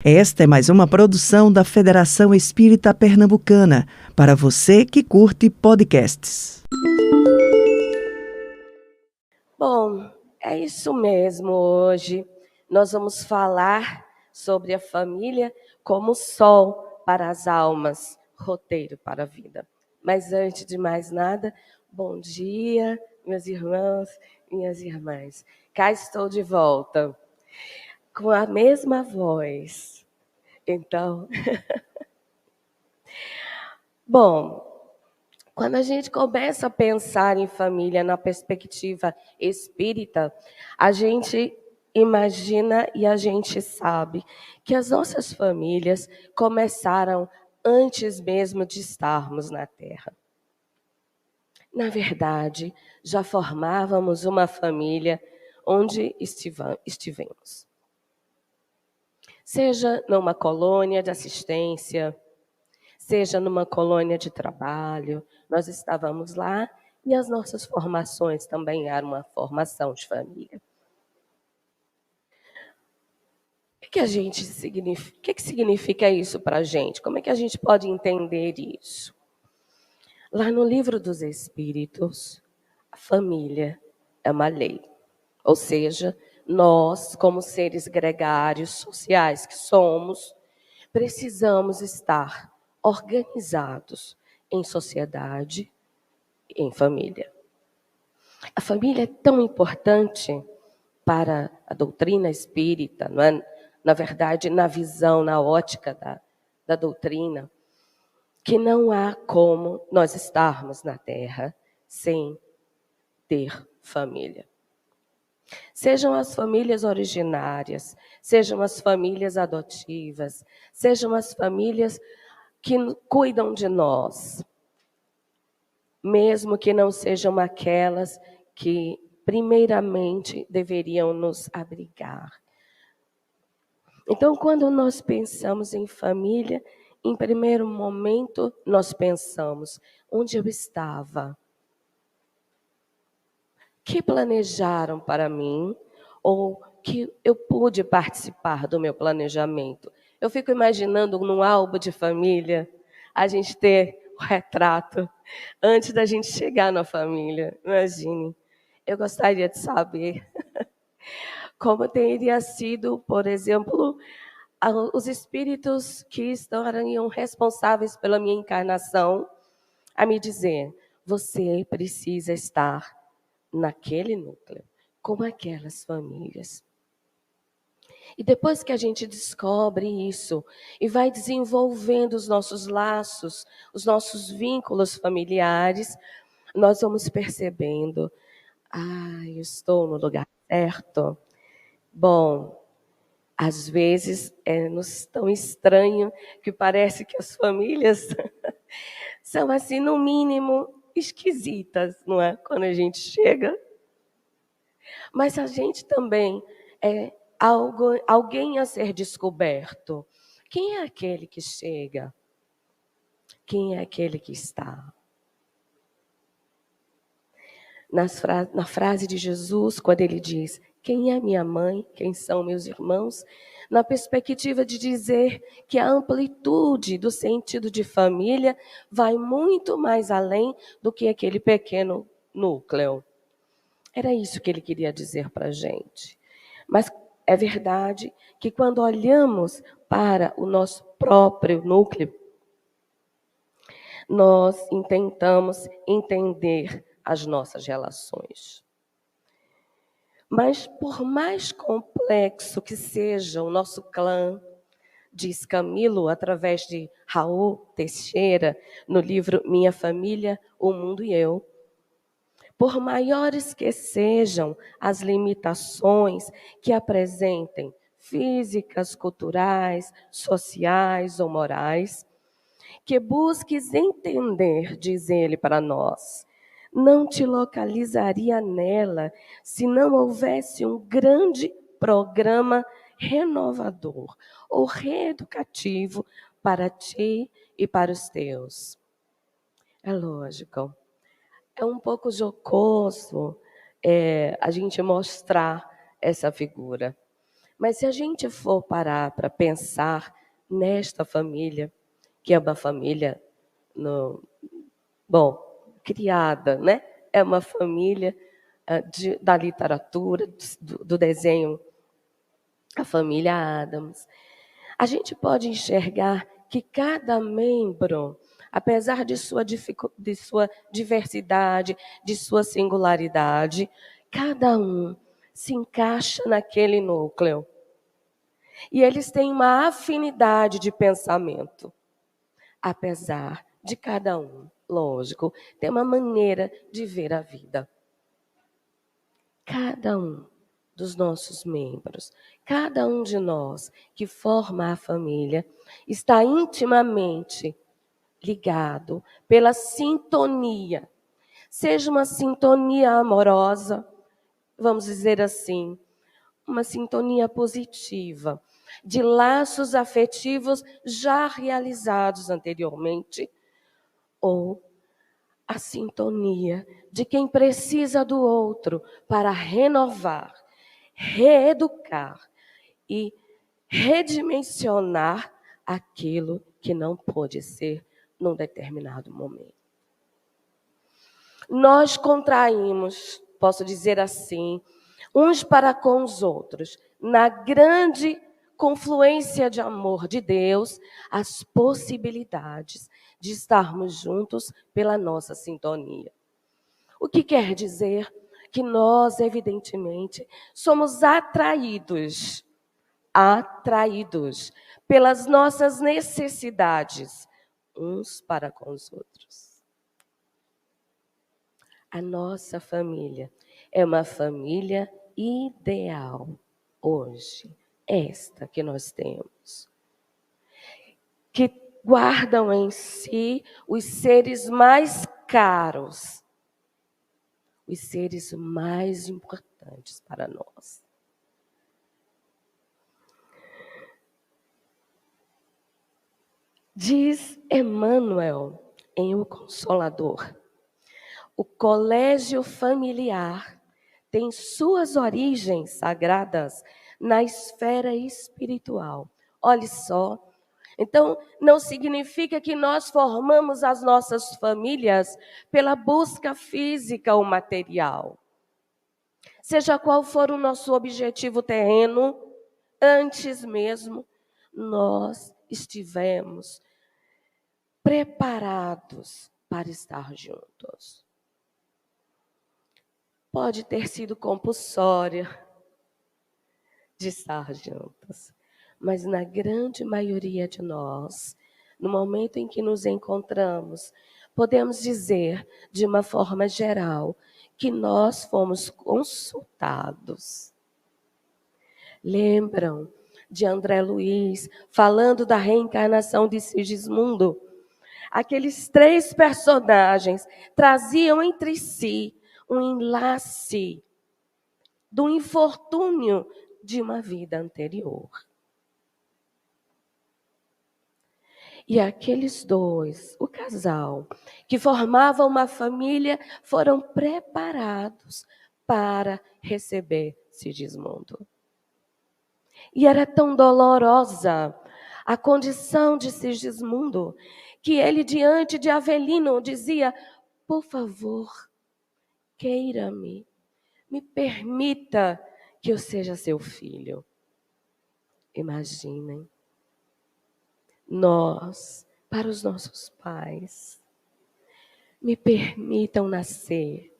Esta é mais uma produção da Federação Espírita Pernambucana, para você que curte podcasts. Bom, é isso mesmo. Hoje nós vamos falar sobre a família como sol para as almas, roteiro para a vida. Mas antes de mais nada, bom dia, meus irmãos, minhas irmãs. Cá estou de volta, com a mesma voz. Então, bom, quando a gente começa a pensar em família na perspectiva espírita, a gente imagina e a gente sabe que as nossas famílias começaram antes mesmo de estarmos na Terra. Na verdade, já formávamos uma família onde estivemos. Seja numa colônia de assistência, seja numa colônia de trabalho, nós estávamos lá e as nossas formações também eram uma formação de família. O que significa isso para a gente? Como é que a gente pode entender isso? Lá no Livro dos Espíritos, a família é uma lei. Ou seja, nós, como seres gregários, sociais que somos, precisamos estar organizados em sociedade, em família. A família é tão importante para a doutrina espírita, não é? Na verdade, na visão, na ótica da doutrina, que não há como nós estarmos na Terra sem ter família. Sejam as famílias originárias, sejam as famílias adotivas, sejam as famílias que cuidam de nós, mesmo que não sejam aquelas que primeiramente deveriam nos abrigar. Então, quando nós pensamos em família, em primeiro momento nós pensamos onde eu estava, que planejaram para mim ou que eu pude participar do meu planejamento. Eu fico imaginando num álbum de família a gente ter o retrato antes da gente chegar na família. Imagine. Eu gostaria de saber como teria sido, por exemplo, os espíritos que estariam responsáveis pela minha encarnação a me dizer: você precisa estar naquele núcleo, com aquelas famílias. E depois que a gente descobre isso e vai desenvolvendo os nossos laços, os nossos vínculos familiares, nós vamos percebendo: eu estou no lugar certo. Bom, às vezes é-nos tão estranho que parece que as famílias são assim, no mínimo, esquisitas, não é? Quando a gente chega. Mas a gente também é alguém a ser descoberto. Quem é aquele que chega? Quem é aquele que está? Na frase de Jesus, quando ele diz: quem é minha mãe? Quem são meus irmãos? Na perspectiva de dizer que a amplitude do sentido de família vai muito mais além do que aquele pequeno núcleo. Era isso que ele queria dizer para a gente. Mas é verdade que quando olhamos para o nosso próprio núcleo, nós tentamos entender as nossas relações. Mas por mais complexo que seja o nosso clã, diz Camilo através de Raul Teixeira, no livro Minha Família, o Mundo e Eu, por maiores que sejam as limitações que apresentem, físicas, culturais, sociais ou morais, que busques entender, diz ele para nós, não te localizaria nela se não houvesse um grande programa renovador ou reeducativo para ti e para os teus. É lógico. É um pouco jocoso a gente mostrar essa figura. Mas se a gente for parar para pensar nesta família, que é uma família, criada, né? É uma família da literatura, do desenho, a família Addams. A gente pode enxergar que cada membro, apesar de sua diversidade, de sua singularidade, cada um se encaixa naquele núcleo. E eles têm uma afinidade de pensamento, apesar de cada um, lógico, ter uma maneira de ver a vida. Cada um dos nossos membros, cada um de nós que forma a família, está intimamente ligado pela sintonia. Seja uma sintonia amorosa, vamos dizer assim, uma sintonia positiva, de laços afetivos já realizados anteriormente, ou a sintonia de quem precisa do outro para renovar, reeducar e redimensionar aquilo que não pôde ser num determinado momento. Nós contraímos, posso dizer assim, uns para com os outros, na grande confluência de amor de Deus, as possibilidades de estarmos juntos pela nossa sintonia. O que quer dizer que nós, evidentemente, somos atraídos pelas nossas necessidades, uns para com os outros. A nossa família é uma família ideal hoje, esta que nós temos, que guardam em si os seres mais caros, os seres mais importantes para nós. Diz Emmanuel em O Consolador: o colégio familiar tem suas origens sagradas na esfera espiritual. Olhe só. Então, não significa que nós formamos as nossas famílias pela busca física ou material. Seja qual for o nosso objetivo terreno, antes mesmo nós estivemos preparados para estar juntos. Pode ter sido compulsória de estar juntos, mas na grande maioria de nós, no momento em que nos encontramos, podemos dizer, de uma forma geral, que nós fomos consultados. Lembram de André Luiz falando da reencarnação de Sigismundo? Aqueles 3 personagens traziam entre si um enlace do infortúnio de uma vida anterior. E aqueles 2, o casal, que formavam uma família, foram preparados para receber Sigismundo. E era tão dolorosa a condição de Sigismundo, que ele, diante de Avelino, dizia: por favor, queira-me, me permita que eu seja seu filho. Imaginem, nós, para os nossos pais, me permitam nascer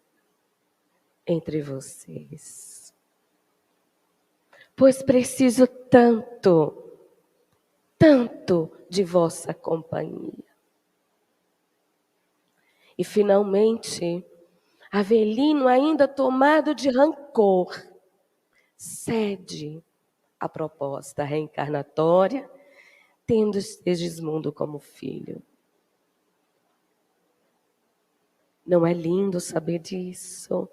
entre vocês, pois preciso tanto de vossa companhia. E finalmente, Avelino, ainda tomado de rancor, cede à proposta reencarnatória, tendo Sigismundo como filho. Não é lindo saber disso?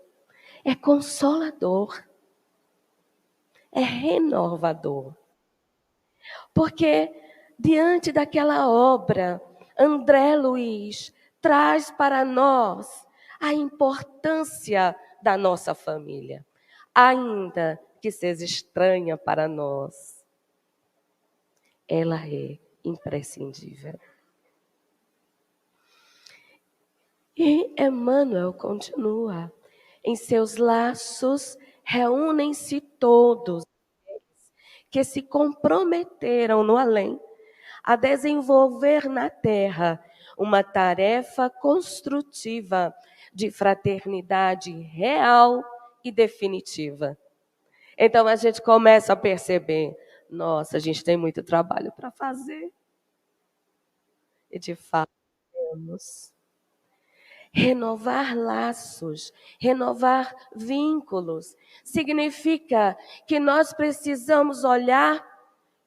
É consolador. É renovador. Porque, diante daquela obra, André Luiz traz para nós a importância da nossa família. Ainda que seja estranha para nós, ela é imprescindível. E Emmanuel continua: em seus laços reúnem-se todos que se comprometeram no além a desenvolver na terra uma tarefa construtiva de fraternidade real e definitiva. Então a gente começa a perceber, nossa, a gente tem muito trabalho para fazer. E de fato temos. Renovar laços, renovar vínculos, significa que nós precisamos olhar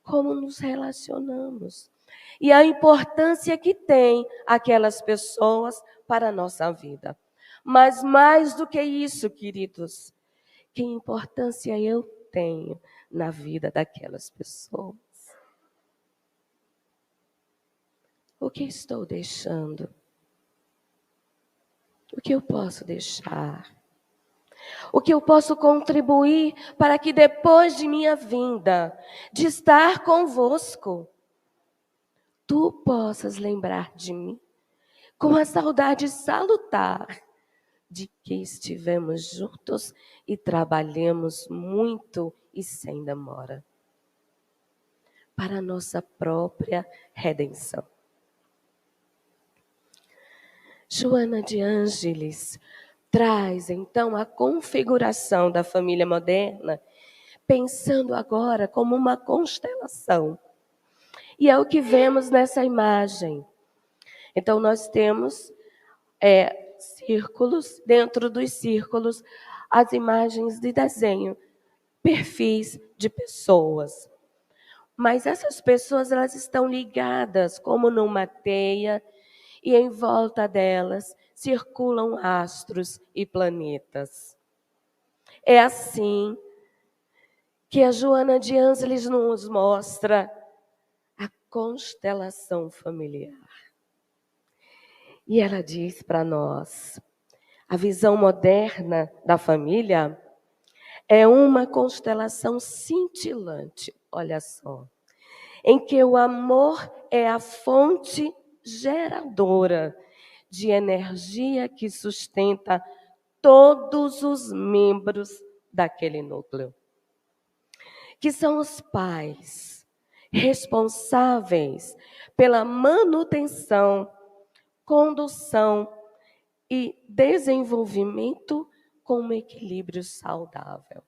como nos relacionamos e a importância que tem aquelas pessoas para a nossa vida. Mas mais do que isso, queridos, que importância eu tenho na vida daquelas pessoas? O que estou deixando? O que eu posso deixar? O que eu posso contribuir para que depois de minha vinda, de estar convosco, tu possas lembrar de mim com a saudade salutar de que estivemos juntos e trabalhemos muito e sem demora para a nossa própria redenção. Joana de Ângeles traz, então, a configuração da família moderna, pensando agora como uma constelação. E é o que vemos nessa imagem. Então, nós temos círculos, dentro dos círculos, as imagens de desenho, perfis de pessoas. Mas essas pessoas, elas estão ligadas como numa teia, e em volta delas circulam astros e planetas. É assim que a Joana de Ângeles nos mostra a constelação familiar. E ela diz para nós, a visão moderna da família é uma constelação cintilante, olha só, em que o amor é a fonte geradora de energia que sustenta todos os membros daquele núcleo, que são os pais responsáveis pela manutenção, condução e desenvolvimento com um equilíbrio saudável.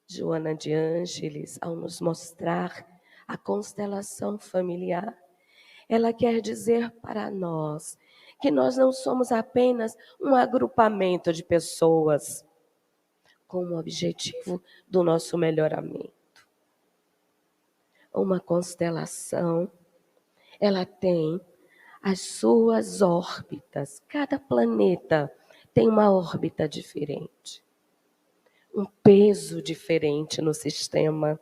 Joana de Ângeles, ao nos mostrar a constelação familiar, ela quer dizer para nós que nós não somos apenas um agrupamento de pessoas com o objetivo do nosso melhoramento. Uma constelação, ela tem as suas órbitas. Cada planeta tem uma órbita diferente, um peso diferente no sistema.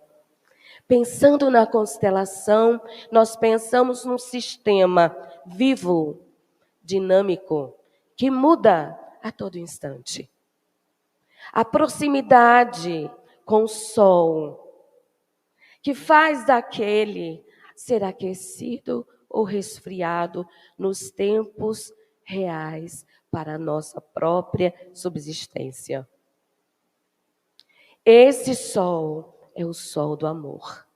Pensando na constelação, nós pensamos num sistema vivo, dinâmico, que muda a todo instante. A proximidade com o Sol, que faz daquele ser aquecido ou resfriado nos tempos reais para a nossa própria subsistência. Esse Sol é o Sol do amor,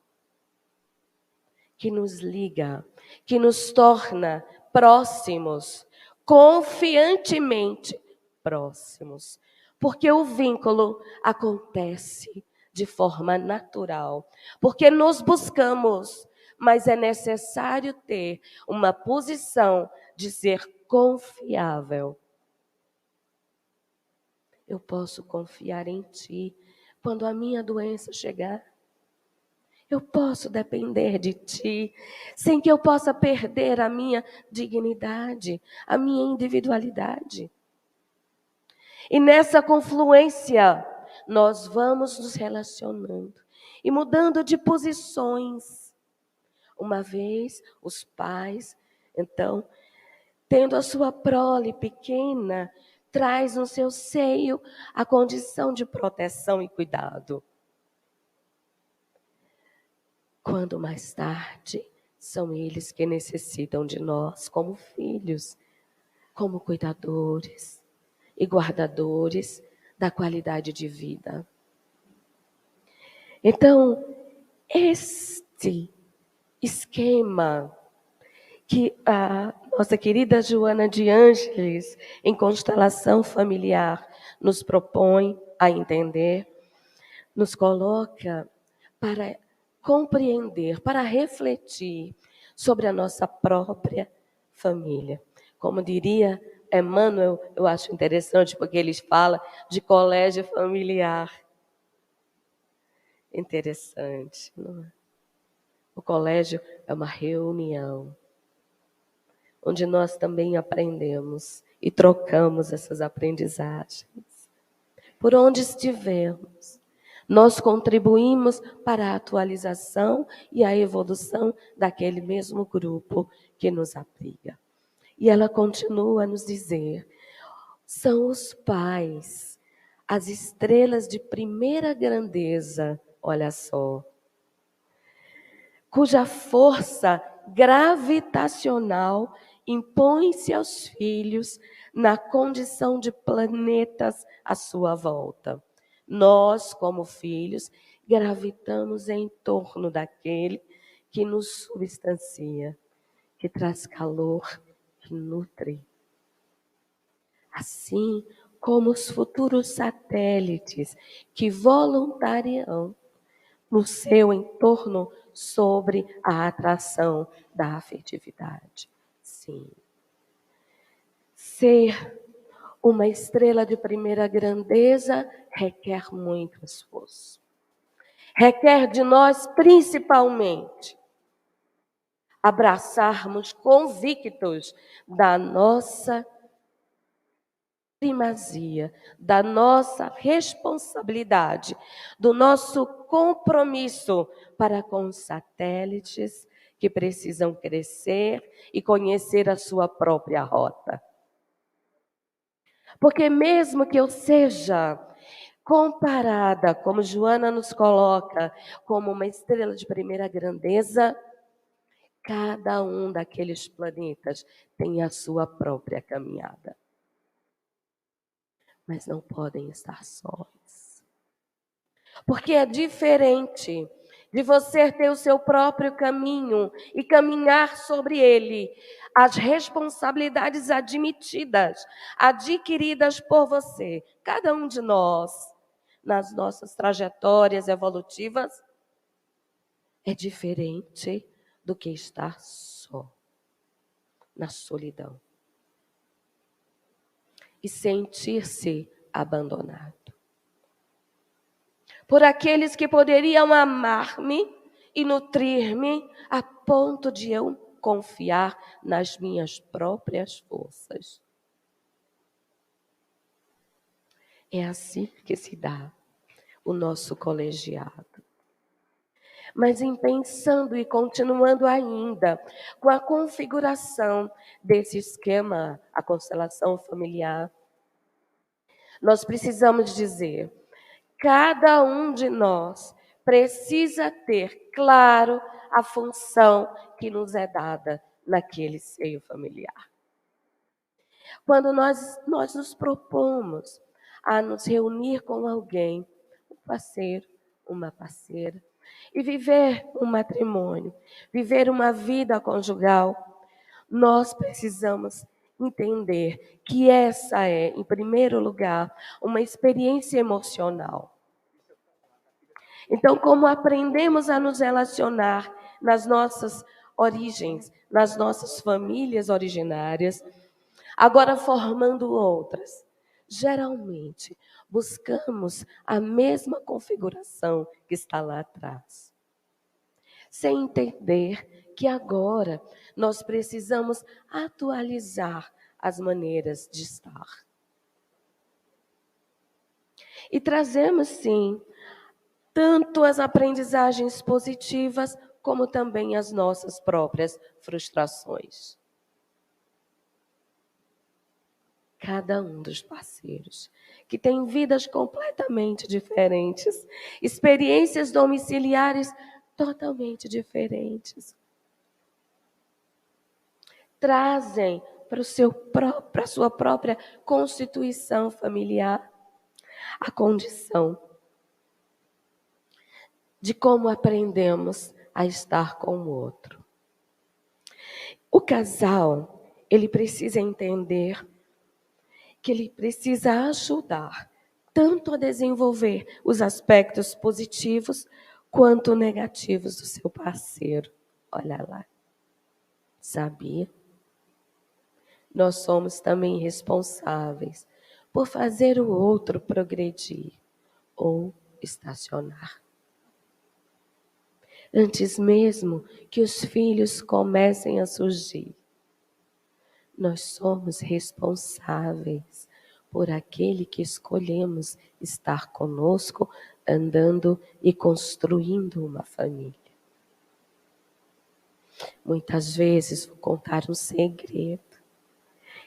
que nos liga, que nos torna próximos, confiantemente próximos, porque o vínculo acontece de forma natural, porque nos buscamos, mas é necessário ter uma posição de ser confiável. Eu posso confiar em ti quando a minha doença chegar. Eu posso depender de ti, sem que eu possa perder a minha dignidade, a minha individualidade. E nessa confluência, nós vamos nos relacionando e mudando de posições. Uma vez, os pais, então, tendo a sua prole pequena, traz no seu seio a condição de proteção e cuidado. Quando mais tarde, são eles que necessitam de nós como filhos, como cuidadores e guardadores da qualidade de vida. Então, este esquema que a nossa querida Joana de Ângeles, em Constelação Familiar, nos propõe a entender, nos coloca para compreender, para refletir sobre a nossa própria família. Como diria Emmanuel, eu acho interessante, porque eles falam de colégio familiar. Interessante, não é? O colégio é uma reunião, onde nós também aprendemos e trocamos essas aprendizagens. Por onde estivermos, nós contribuímos para a atualização e a evolução daquele mesmo grupo que nos abriga. E ela continua a nos dizer, são os pais, as estrelas de primeira grandeza, olha só, cuja força gravitacional impõe-se aos filhos na condição de planetas à sua volta. Nós, como filhos, gravitamos em torno daquele que nos substancia, que traz calor, que nutre. Assim como os futuros satélites que voluntariam no seu entorno sobre a atração da afetividade. Sim. Ser uma estrela de primeira grandeza requer muito esforço. Requer de nós, principalmente, abraçarmos convictos da nossa primazia, da nossa responsabilidade, do nosso compromisso para com os satélites que precisam crescer e conhecer a sua própria rota. Porque mesmo que eu seja comparada, como Joana nos coloca, como uma estrela de primeira grandeza, cada um daqueles planetas tem a sua própria caminhada. Mas não podem estar sós. Porque é diferente de você ter o seu próprio caminho e caminhar sobre ele, as responsabilidades adquiridas por você, cada um de nós, nas nossas trajetórias evolutivas, é diferente do que estar só, na solidão. E sentir-se abandonado por aqueles que poderiam amar-me e nutrir-me a ponto de eu confiar nas minhas próprias forças. É assim que se dá o nosso colegiado. Mas em pensando e continuando ainda com a configuração desse esquema, a constelação familiar, nós precisamos dizer, cada um de nós precisa ter claro a função que nos é dada naquele seio familiar. Quando nós nos propomos a nos reunir com alguém, um parceiro, uma parceira, e viver um matrimônio, viver uma vida conjugal, nós precisamos entender que essa é, em primeiro lugar, uma experiência emocional. Então, como aprendemos a nos relacionar nas nossas origens, nas nossas famílias originárias, agora formando outras, geralmente buscamos a mesma configuração que está lá atrás. Sem entender que agora nós precisamos atualizar as maneiras de estar. E trazemos, sim, tanto as aprendizagens positivas, como também as nossas próprias frustrações. cada um dos parceiros, que têm vidas completamente diferentes, experiências domiciliares totalmente diferentes. Trazem para a sua própria constituição familiar a condição de como aprendemos a estar com o outro. O casal, ele precisa entender que ele precisa ajudar tanto a desenvolver os aspectos positivos quanto negativos do seu parceiro. Olha lá. Sabia? Nós somos também responsáveis por fazer o outro progredir ou estacionar. Antes mesmo que os filhos comecem a surgir, nós somos responsáveis por aquele que escolhemos estar conosco, andando e construindo uma família. Muitas vezes vou contar um segredo.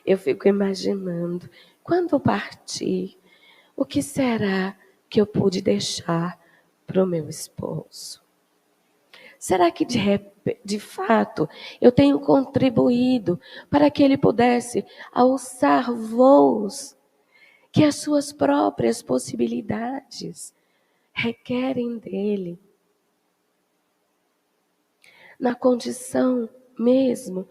Eu fico imaginando, quando eu partir, o que será que eu pude deixar para o meu esposo? Será que de fato eu tenho contribuído para que ele pudesse alçar voos que as suas próprias possibilidades requerem dele? Na condição mesmo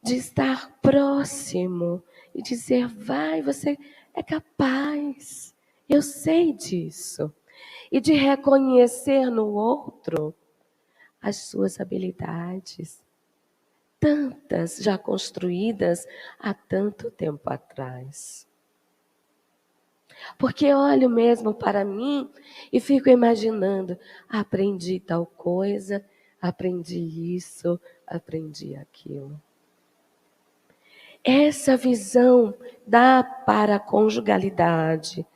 de estar próximo e dizer, vai, você é capaz, eu sei disso. E de reconhecer no outro as suas habilidades, tantas já construídas há tanto tempo atrás. Porque olho mesmo para mim e fico imaginando, aprendi tal coisa, aprendi isso, aprendi aquilo. Essa visão dá para a conjugalidade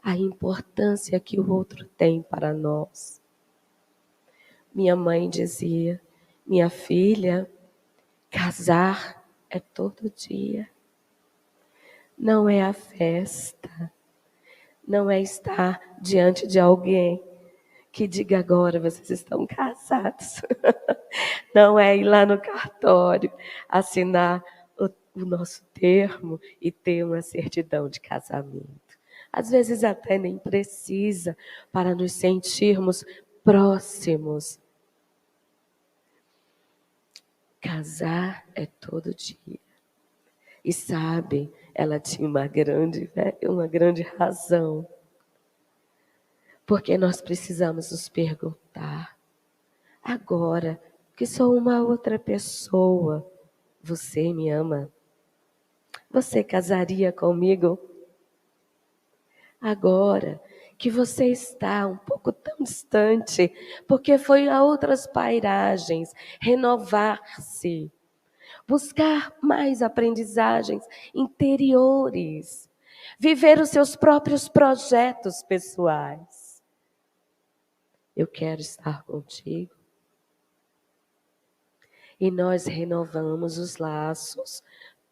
a importância que o outro tem para nós. Minha mãe dizia, minha filha, casar é todo dia. Não é a festa, não é estar diante de alguém que diga agora vocês estão casados. Não é ir lá no cartório, assinar o nosso termo e ter uma certidão de casamento. Às vezes até nem precisa para nos sentirmos próximos. Casar é todo dia. E sabe, ela tinha uma grande razão. Porque nós precisamos nos perguntar, agora que sou uma outra pessoa, você me ama? Você casaria comigo? Agora que você está um pouco tão distante, porque foi a outras pairagens, renovar-se, buscar mais aprendizagens interiores, viver os seus próprios projetos pessoais. Eu quero estar contigo. E nós renovamos os laços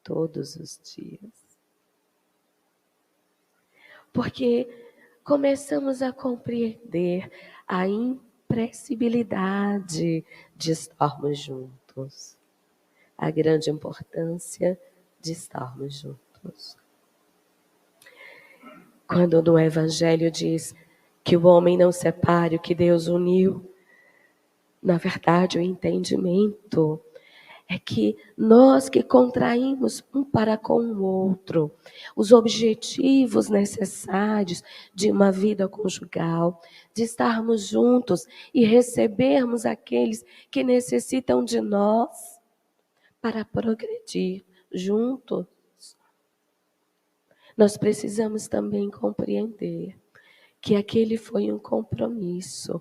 todos os dias. Porque começamos a compreender a impressibilidade de estarmos juntos. A grande importância de estarmos juntos. Quando no Evangelho diz que o homem não separe o que Deus uniu, na verdade o entendimento é que nós que contraímos um para com o outro, os objetivos necessários de uma vida conjugal, de estarmos juntos e recebermos aqueles que necessitam de nós para progredir juntos. Nós precisamos também compreender que aquele foi um compromisso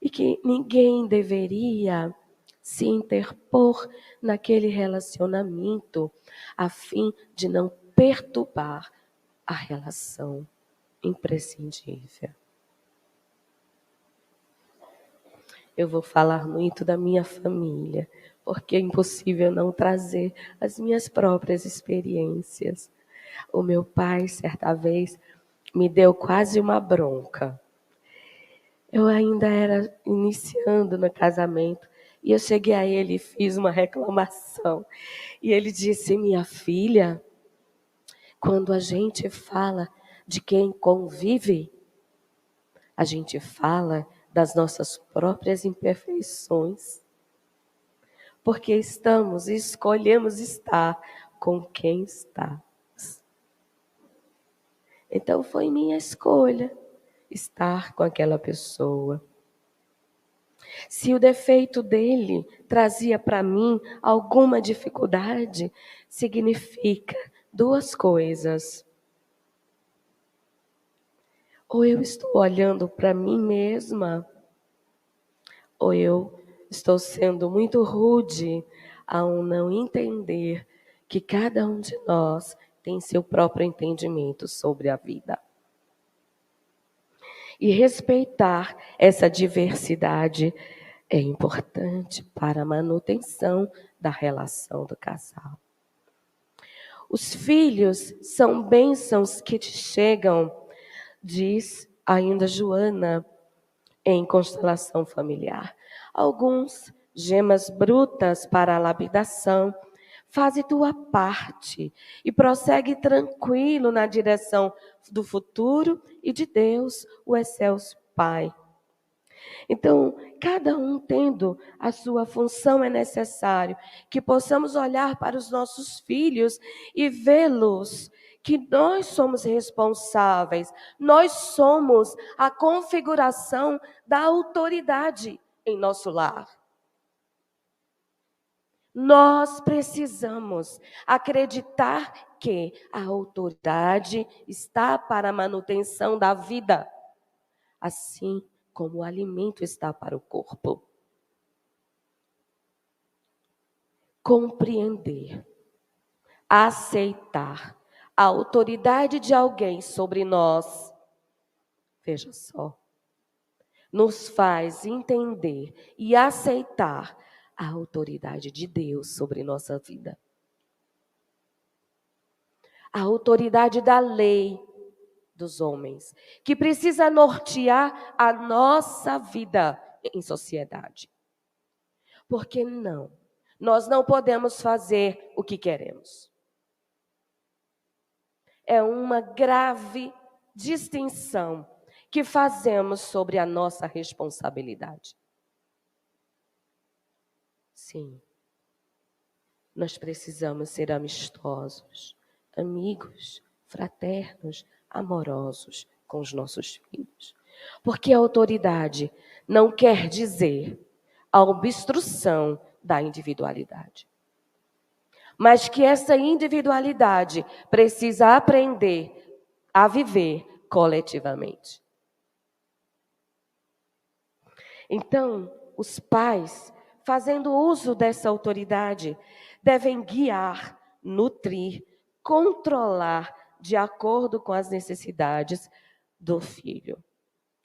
e que ninguém deveria se interpor naquele relacionamento a fim de não perturbar a relação imprescindível. Eu vou falar muito da minha família, porque é impossível não trazer as minhas próprias experiências. O meu pai, certa vez, me deu quase uma bronca. Eu ainda era iniciando no casamento e eu cheguei a ele e fiz uma reclamação. E ele disse: minha filha, quando a gente fala de quem convive, a gente fala das nossas próprias imperfeições. Porque estamos e escolhemos estar com quem está. Então foi minha escolha estar com aquela pessoa. Se o defeito dele trazia para mim alguma dificuldade, significa duas coisas. Ou eu estou olhando para mim mesma, ou eu estou sendo muito rude ao não entender que cada um de nós tem seu próprio entendimento sobre a vida. E respeitar essa diversidade é importante para a manutenção da relação do casal. Os filhos são bênçãos que te chegam, diz ainda Joana, em Constelação Familiar. Alguns, gemas brutas para a lapidação, faze tua parte e prossegue tranquilo na direção do futuro e de Deus, o excelso Pai. Então, cada um tendo a sua função, é necessário que possamos olhar para os nossos filhos e vê-los que nós somos responsáveis, nós somos a configuração da autoridade em nosso lar. Nós precisamos acreditar que a autoridade está para a manutenção da vida, assim como o alimento está para o corpo. Compreender, aceitar a autoridade de alguém sobre nós, veja só, nos faz entender e aceitar a autoridade de Deus sobre nossa vida. A autoridade da lei dos homens, que precisa nortear a nossa vida em sociedade. Porque nós não podemos fazer o que queremos. É uma grave distinção que fazemos sobre a nossa responsabilidade. Sim, nós precisamos ser amistosos, amigos, fraternos, amorosos com os nossos filhos. Porque a autoridade não quer dizer a obstrução da individualidade. Mas que essa individualidade precisa aprender a viver coletivamente. Então, os pais, fazendo uso dessa autoridade, devem guiar, nutrir, controlar de acordo com as necessidades do filho.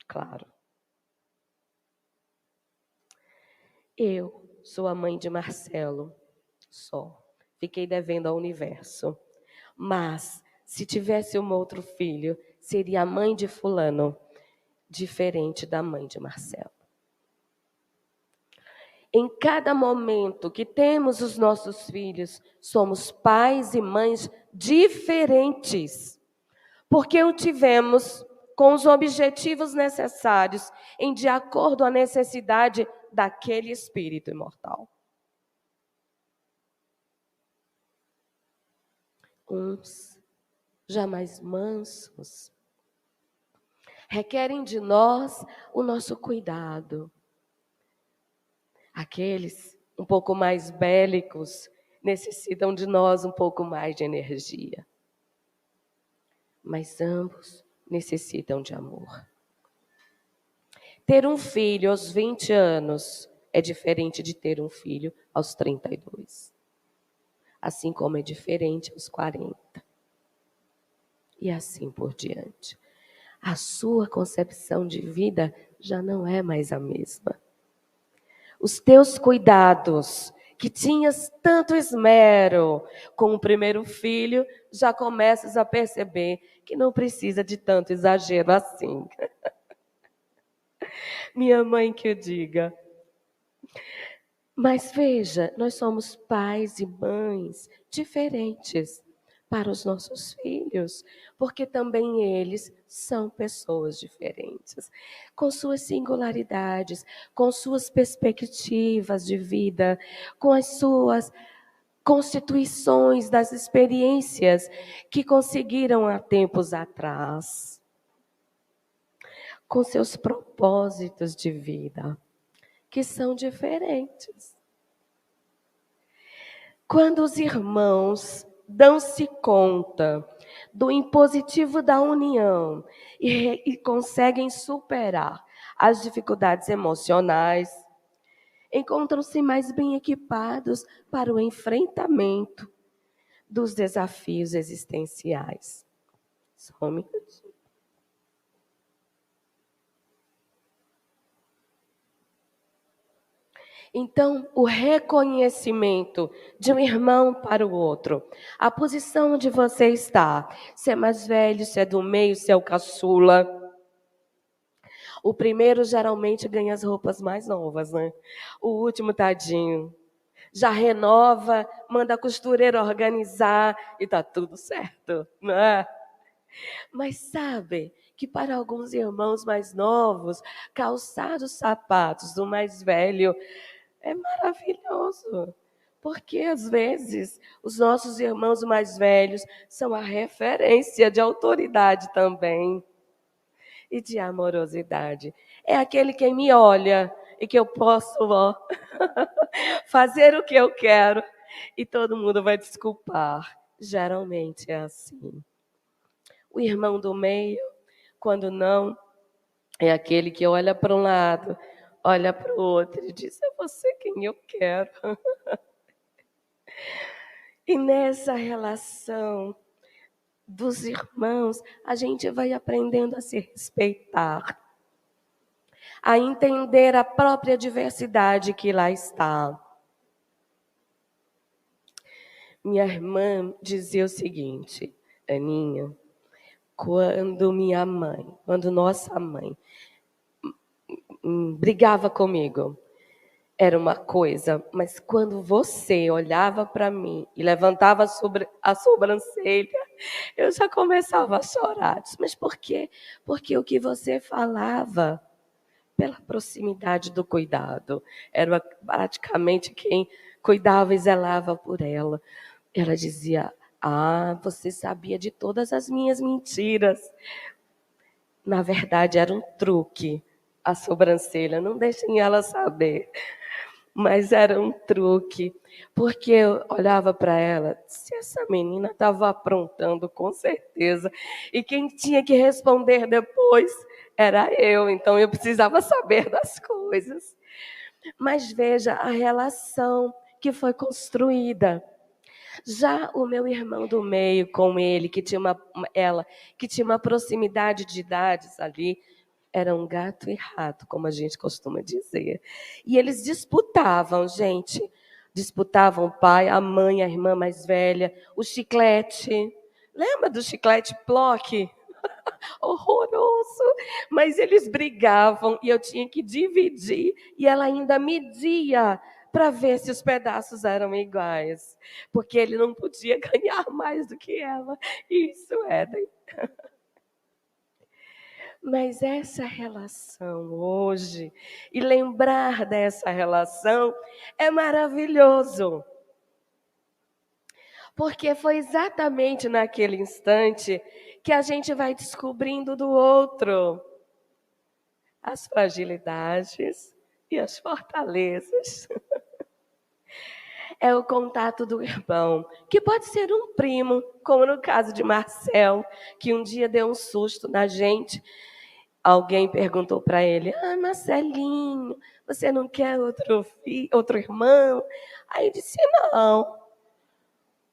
Claro. Eu sou a mãe de Marcelo, só. Fiquei devendo ao universo. Mas, se tivesse um outro filho, seria a mãe de fulano, diferente da mãe de Marcelo. Em cada momento que temos os nossos filhos, somos pais e mães diferentes, porque o tivemos com os objetivos necessários, de acordo com a necessidade daquele espírito imortal. Uns, já mais mansos, requerem de nós o nosso cuidado. Aqueles um pouco mais bélicos necessitam de nós um pouco mais de energia. Mas ambos necessitam de amor. Ter um filho aos 20 anos é diferente de ter um filho aos 32. Assim como é diferente aos 40. E assim por diante. A sua concepção de vida já não é mais a mesma. Os teus cuidados que tinhas tanto esmero com o primeiro filho, já começas a perceber que não precisa de tanto exagero assim. Minha mãe que o diga. Mas veja, nós somos pais e mães diferentes para os nossos filhos, porque também eles são pessoas diferentes, com suas singularidades, com suas perspectivas de vida, com as suas constituições das experiências que conseguiram há tempos atrás, com seus propósitos de vida, que são diferentes. Quando os irmãos dão-se conta do impositivo da união e conseguem superar as dificuldades emocionais, encontram-se mais bem equipados para o enfrentamento dos desafios existenciais. Só um minutinho. Então, o reconhecimento de um irmão para o outro, a posição onde você está, se é mais velho, se é do meio, se é o caçula. O primeiro geralmente ganha as roupas mais novas, né? O último, tadinho, já renova, manda a costureira organizar e tá tudo certo, não é? Mas sabe que para alguns irmãos mais novos, calçar os sapatos do mais velho é maravilhoso, porque às vezes os nossos irmãos mais velhos são a referência de autoridade também e de amorosidade. É aquele que me olha e que eu posso fazer o que eu quero e todo mundo vai desculpar. Geralmente é assim. O irmão do meio, quando não, é aquele que olha para um lado, olha para o outro e diz: é você quem eu quero. E nessa relação dos irmãos, a gente vai aprendendo a se respeitar, a entender a própria diversidade que lá está. Minha irmã dizia o seguinte: Aninha, quando nossa mãe brigava comigo, era uma coisa, mas quando você olhava para mim e levantava a sobrancelha, eu já começava a chorar. Mas por quê? Porque o que você falava, pela proximidade do cuidado, era praticamente quem cuidava e zelava por ela. Ela dizia: ah, você sabia de todas as minhas mentiras. Na verdade, era um truque. A sobrancelha, não deixem ela saber. Mas era um truque, porque eu olhava para ela, se essa menina estava aprontando, com certeza. E quem tinha que responder depois era eu, então eu precisava saber das coisas. Mas veja a relação que foi construída. Já o meu irmão do meio com ele, que tinha uma proximidade de idades ali, era um gato e rato, como a gente costuma dizer. E eles disputavam, gente. Disputavam o pai, a mãe, a irmã mais velha, o chiclete. Lembra do chiclete Plock? Horroroso. Mas eles brigavam e eu tinha que dividir. E ela ainda media para ver se os pedaços eram iguais. Porque ele não podia ganhar mais do que ela. Isso, Éden. Mas essa relação hoje, e lembrar dessa relação, é maravilhoso. Porque foi exatamente naquele instante que a gente vai descobrindo do outro as fragilidades e as fortalezas. É o contato do irmão, que pode ser um primo, como no caso de Marcel, que um dia deu um susto na gente. Alguém perguntou para ele: ah, Marcelinho, você não quer outro irmão? Aí ele disse: não.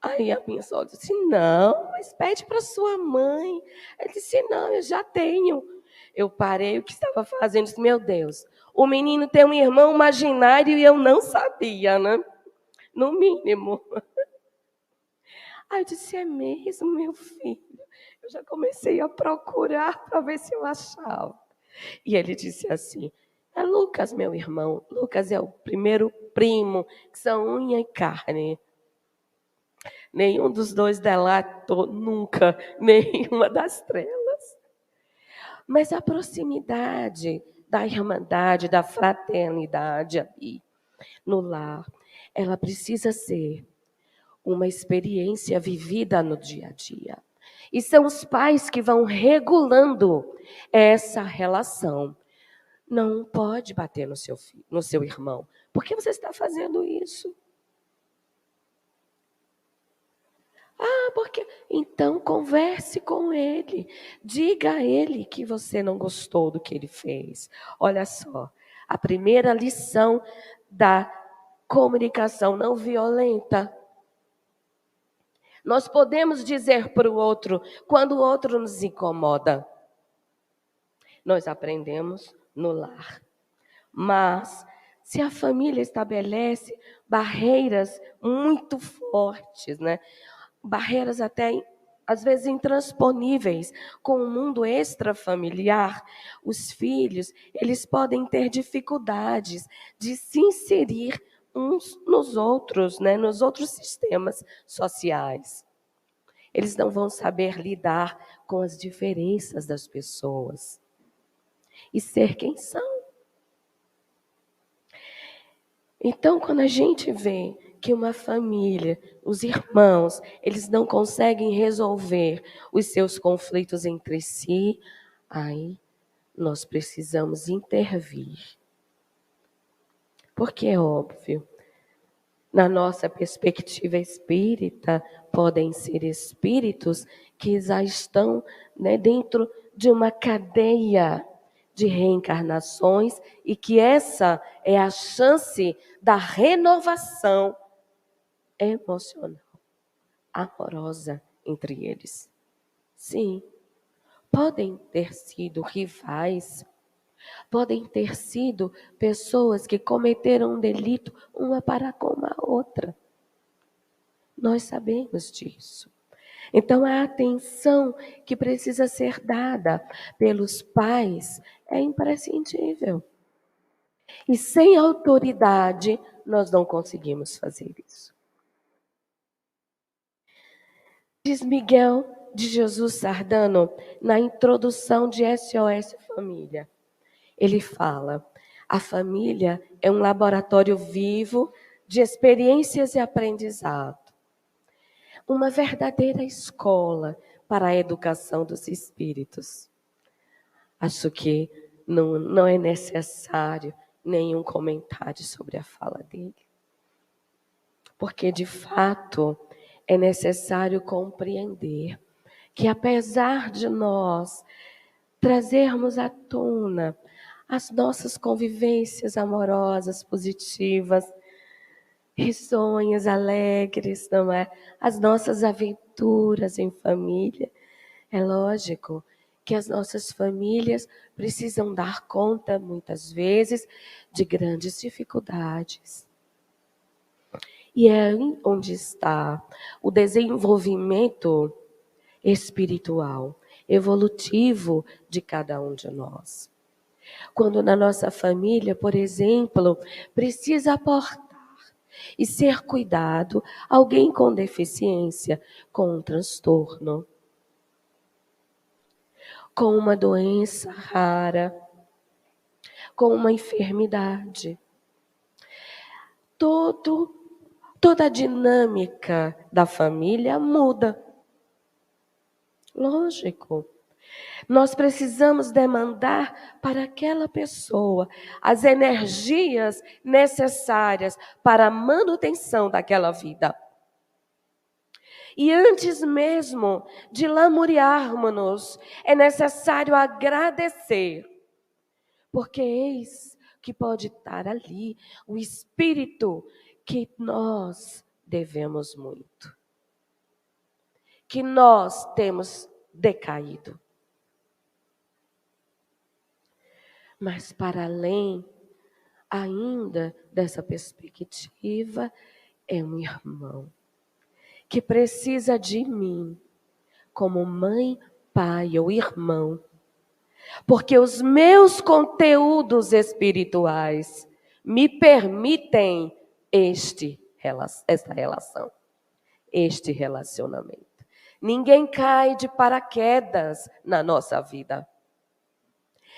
Aí a minha sogra disse: não, mas pede para sua mãe. Ele disse: não, eu já tenho. Eu parei o que estava fazendo e disse: meu Deus, o menino tem um irmão imaginário e eu não sabia, né? no mínimo. Aí eu disse, é mesmo, meu filho? Eu já comecei a procurar para ver se eu achava. E ele disse assim, é Lucas, meu irmão. Lucas é o primeiro primo, que são unha e carne. Nenhum dos dois delatou nunca nenhuma das trelas. Mas a proximidade da irmandade, da fraternidade ali no lar, ela precisa ser uma experiência vivida no dia a dia. E são os pais que vão regulando essa relação. Não pode bater no seu filho, no seu irmão. Por que você está fazendo isso? Ah, porque... Então converse com ele. Diga a ele que você não gostou do que ele fez. Olha só, a primeira lição da comunicação não violenta. Nós podemos dizer para o outro quando o outro nos incomoda. Nós aprendemos no lar. Mas se a família estabelece barreiras muito fortes, né? Barreiras até às vezes intransponíveis com o mundo extrafamiliar, os filhos, eles podem ter dificuldades de se inserir uns nos outros, né? Nos outros sistemas sociais. Eles não vão saber lidar com as diferenças das pessoas e ser quem são. Então, quando a gente vê que uma família, os irmãos, eles não conseguem resolver os seus conflitos entre si, aí nós precisamos intervir. Porque é óbvio, na nossa perspectiva espírita, podem ser espíritos que já estão, né, dentro de uma cadeia de reencarnações e que essa é a chance da renovação emocional, amorosa entre eles. Sim, podem ter sido rivais, podem ter sido pessoas que cometeram um delito uma para com a outra. Nós sabemos disso. Então, a atenção que precisa ser dada pelos pais é imprescindível. E sem autoridade, nós não conseguimos fazer isso. Diz Miguel de Jesus Sardano, na introdução de SOS Família. Ele fala, a família é um laboratório vivo de experiências e aprendizado. Uma verdadeira escola para a educação dos espíritos. Acho que não é necessário nenhum comentário sobre a fala dele. Porque, de fato, é necessário compreender que, apesar de nós trazermos à tona as nossas convivências amorosas, positivas, risonhas, alegres, não é? As nossas aventuras em família. É lógico que as nossas famílias precisam dar conta, muitas vezes, de grandes dificuldades. E é onde está o desenvolvimento espiritual, evolutivo de cada um de nós. Quando na nossa família, por exemplo, precisa aportar e ser cuidado alguém com deficiência, com um transtorno, com uma doença rara, com uma enfermidade. Toda a dinâmica da família muda. Lógico. Nós precisamos demandar para aquela pessoa as energias necessárias para a manutenção daquela vida. E antes mesmo de lamuriarmos-nos, é necessário agradecer, porque eis que pode estar ali o espírito que nós devemos muito, que nós temos decaído. Mas para além ainda dessa perspectiva, é um irmão que precisa de mim como mãe, pai ou irmão, porque os meus conteúdos espirituais me permitem esta relação, este relacionamento. Ninguém cai de paraquedas na nossa vida.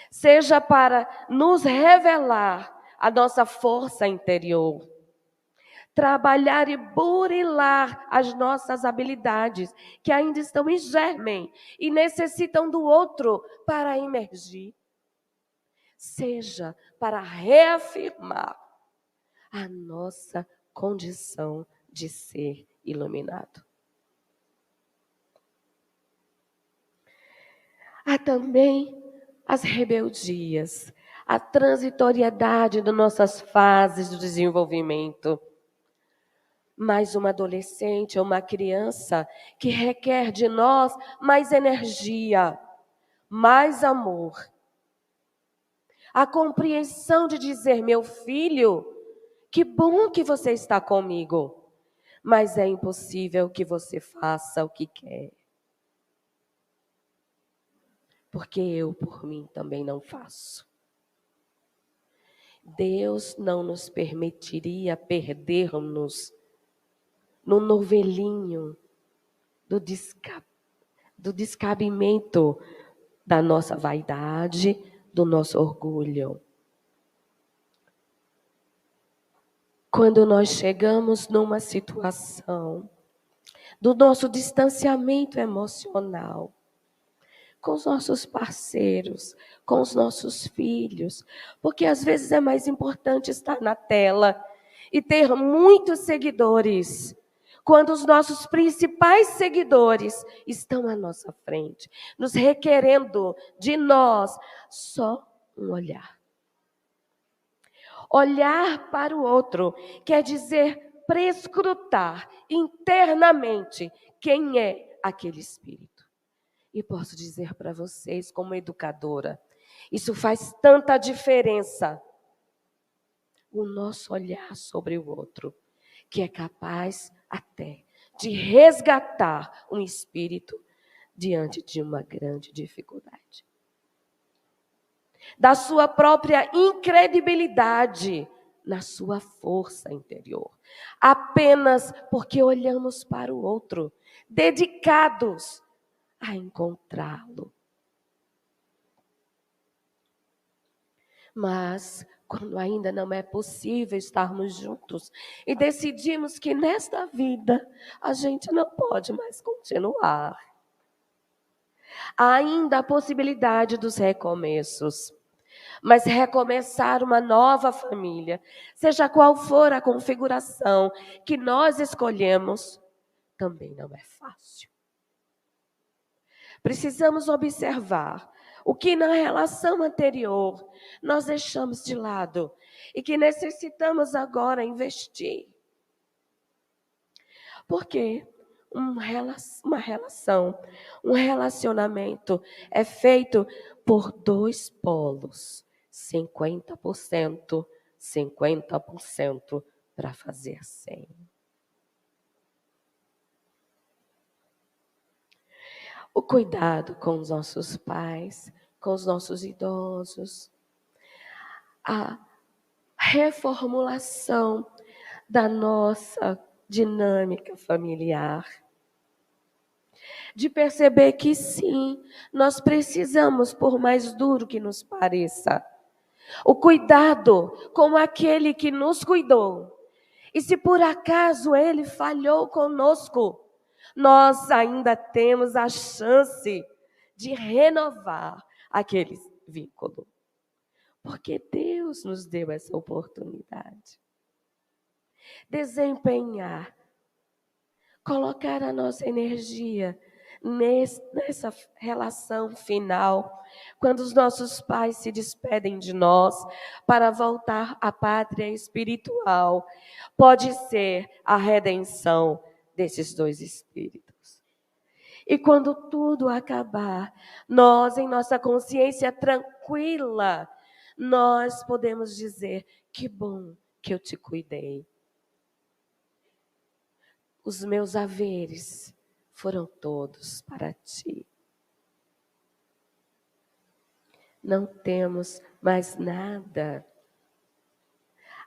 Seja para nos revelar a nossa força interior, trabalhar e burilar as nossas habilidades, que ainda estão em germen e necessitam do outro para emergir. Seja para reafirmar a nossa condição de ser iluminado. Há também as rebeldias, a transitoriedade das nossas fases do desenvolvimento. Mais uma adolescente ou uma criança que requer de nós mais energia, mais amor. A compreensão de dizer, meu filho, que bom que você está comigo, mas é impossível que você faça o que quer. Porque eu, por mim, também não faço. Deus não nos permitiria perder-nos no novelinho do descabimento da nossa vaidade, do nosso orgulho. Quando nós chegamos numa situação do nosso distanciamento emocional, com os nossos parceiros, com os nossos filhos, porque às vezes é mais importante estar na tela e ter muitos seguidores, quando os nossos principais seguidores estão à nossa frente, nos requerendo de nós só um olhar. Olhar para o outro quer dizer prescrutar internamente quem é aquele espírito. E posso dizer para vocês, como educadora, isso faz tanta diferença. O nosso olhar sobre o outro, que é capaz até de resgatar um espírito diante de uma grande dificuldade. Da sua própria incredibilidade na sua força interior. Apenas porque olhamos para o outro, dedicados a encontrá-lo. Mas, quando ainda não é possível estarmos juntos e decidimos que nesta vida a gente não pode mais continuar, há ainda a possibilidade dos recomeços. Mas recomeçar uma nova família, seja qual for a configuração que nós escolhemos, também não é fácil. Precisamos observar o que na relação anterior nós deixamos de lado e que necessitamos agora investir. Porque uma relação, um relacionamento é feito por dois polos. 50%, 50% para fazer 100%. O cuidado com os nossos pais, com os nossos idosos, a reformulação da nossa dinâmica familiar, de perceber que sim, nós precisamos, por mais duro que nos pareça, o cuidado com aquele que nos cuidou. E se por acaso ele falhou conosco, nós ainda temos a chance de renovar aquele vínculo. Porque Deus nos deu essa oportunidade. Desempenhar, colocar a nossa energia nessa relação final, quando os nossos pais se despedem de nós para voltar à pátria espiritual, pode ser a redenção desses dois espíritos. E quando tudo acabar, nós, em nossa consciência tranquila, nós podemos dizer, que bom que eu te cuidei. os meus haveres foram todos para ti. Não temos mais nada.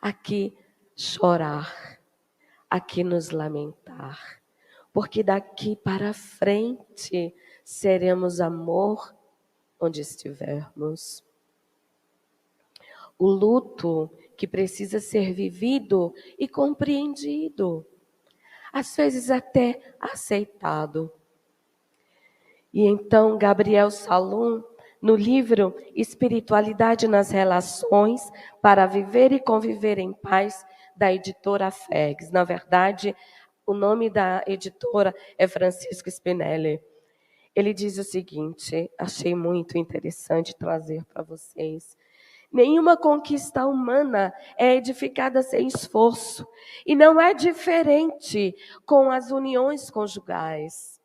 Aqui chorar, aqui nos lamentar, porque daqui para frente seremos amor onde estivermos. O luto que precisa ser vivido e compreendido, às vezes até aceitado. E então Gabriel Salum, no livro Espiritualidade nas Relações para Viver e Conviver em Paz, da editora FEGS. Na verdade, o nome da editora é Francisco Spinelli. Ele diz o seguinte, achei muito interessante trazer para vocês. Nenhuma conquista humana é edificada sem esforço. E não é diferente com as uniões conjugais,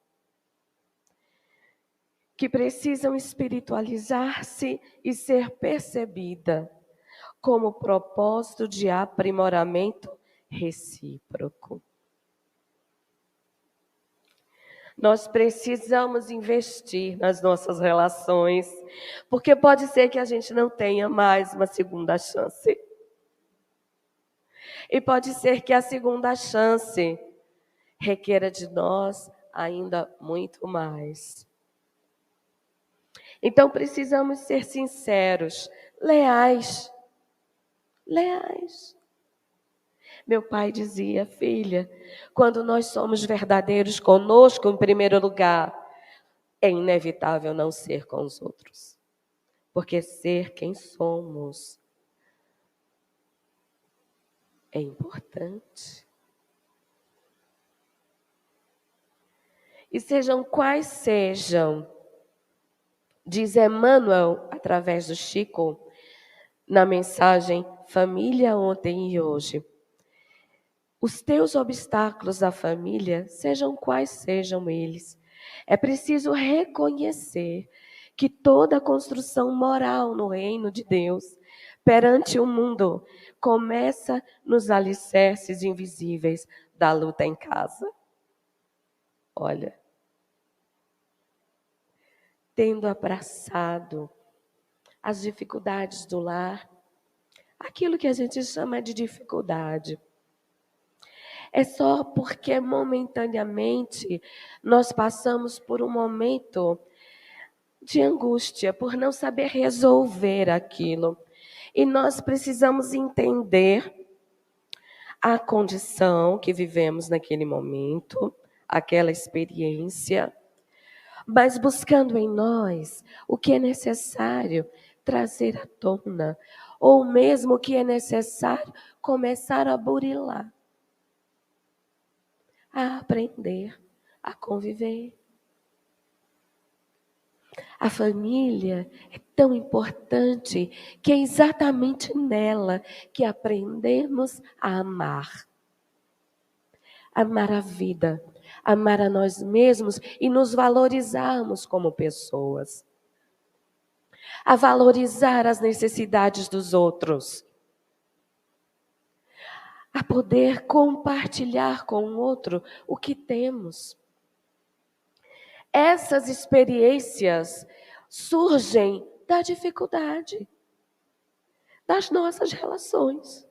que precisam espiritualizar-se e ser percebida como propósito de aprimoramento recíproco. Nós precisamos investir nas nossas relações, porque pode ser que a gente não tenha mais uma segunda chance. E pode ser que a segunda chance requeira de nós ainda muito mais. Então precisamos ser sinceros, leais. Leais. Meu pai dizia, filha, quando nós somos verdadeiros conosco, em primeiro lugar, é inevitável não ser com os outros. Porque ser quem somos é importante. E sejam quais sejam, diz Emmanuel, através do Chico, na mensagem Família Ontem e Hoje, os teus obstáculos à família, sejam quais sejam eles, é preciso reconhecer que toda construção moral no reino de Deus, perante o mundo, começa nos alicerces invisíveis da luta em casa. Olha, tendo abraçado as dificuldades do lar, aquilo que a gente chama de dificuldade, é só porque momentaneamente nós passamos por um momento de angústia, por não saber resolver aquilo. E nós precisamos entender a condição que vivemos naquele momento, aquela experiência, mas buscando em nós o que é necessário trazer à tona, ou mesmo o que é necessário começar a burilar, a aprender, a conviver. A família é tão importante que é exatamente nela que aprendemos a amar. Amar a vida, amar a nós mesmos e nos valorizarmos como pessoas. A valorizar as necessidades dos outros. A poder compartilhar com o outro o que temos. Essas experiências surgem da dificuldade das nossas relações.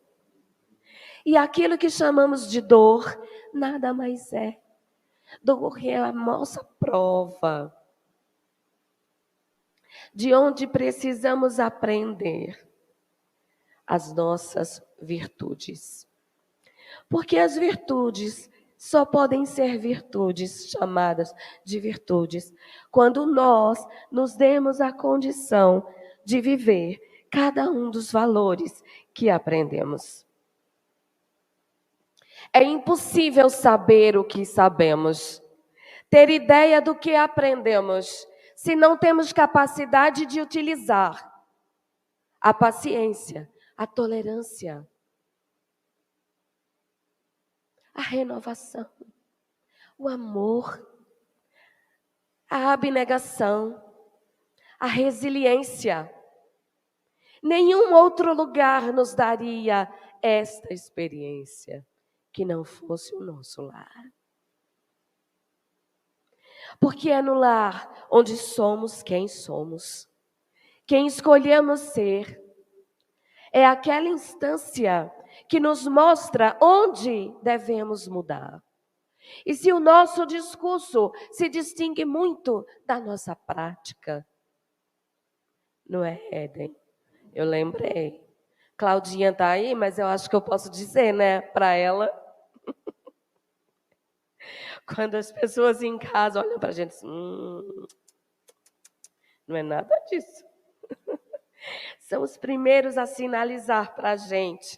E aquilo que chamamos de dor, nada mais é. Dor é a nossa prova, de onde precisamos aprender as nossas virtudes. Porque as virtudes só podem ser virtudes, chamadas de virtudes, quando nós nos demos a condição de viver cada um dos valores que aprendemos. É impossível saber o que sabemos, ter ideia do que aprendemos, se não temos capacidade de utilizar a paciência, a tolerância, a renovação, o amor, a abnegação, a resiliência. Nenhum outro lugar nos daria esta experiência que não fosse o nosso lar. Porque é no lar onde somos quem somos, quem escolhemos ser. É aquela instância que nos mostra onde devemos mudar. E se o nosso discurso se distingue muito da nossa prática, não é, Éden? Eu lembrei. Claudinha está aí, mas eu acho que eu posso dizer, né, para ela. Quando as pessoas em casa olham para a gente assim, não é nada disso. São os primeiros a sinalizar para a gente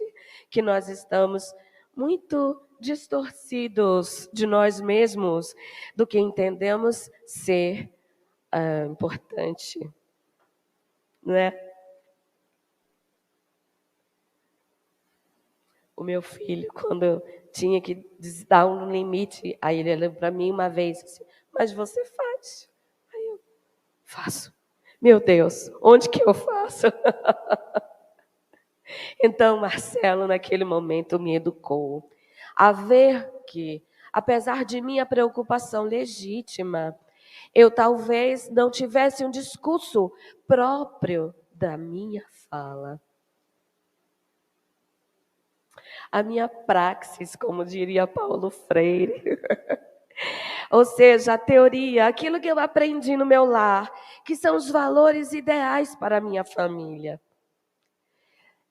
que nós estamos muito distorcidos de nós mesmos, do que entendemos ser importante, não é? O meu filho, quando eu tinha que dar um limite, aí ele olhou para mim uma vez assim, mas você faz. Aí eu faço. Meu Deus, onde que eu faço? Então, Marcelo, naquele momento, me educou a ver que, apesar de minha preocupação legítima, eu talvez não tivesse um discurso próprio da minha fala. A minha praxis, como diria Paulo Freire. Ou seja, a teoria, aquilo que eu aprendi no meu lar, que são os valores ideais para a minha família.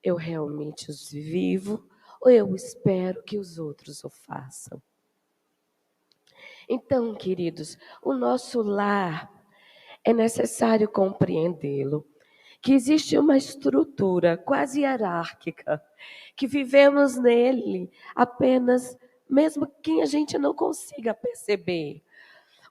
Eu realmente os vivo ou eu espero que os outros o façam? Então, queridos, o nosso lar é necessário compreendê-lo, que existe uma estrutura quase hierárquica, que vivemos nele apenas, mesmo que a gente não consiga perceber.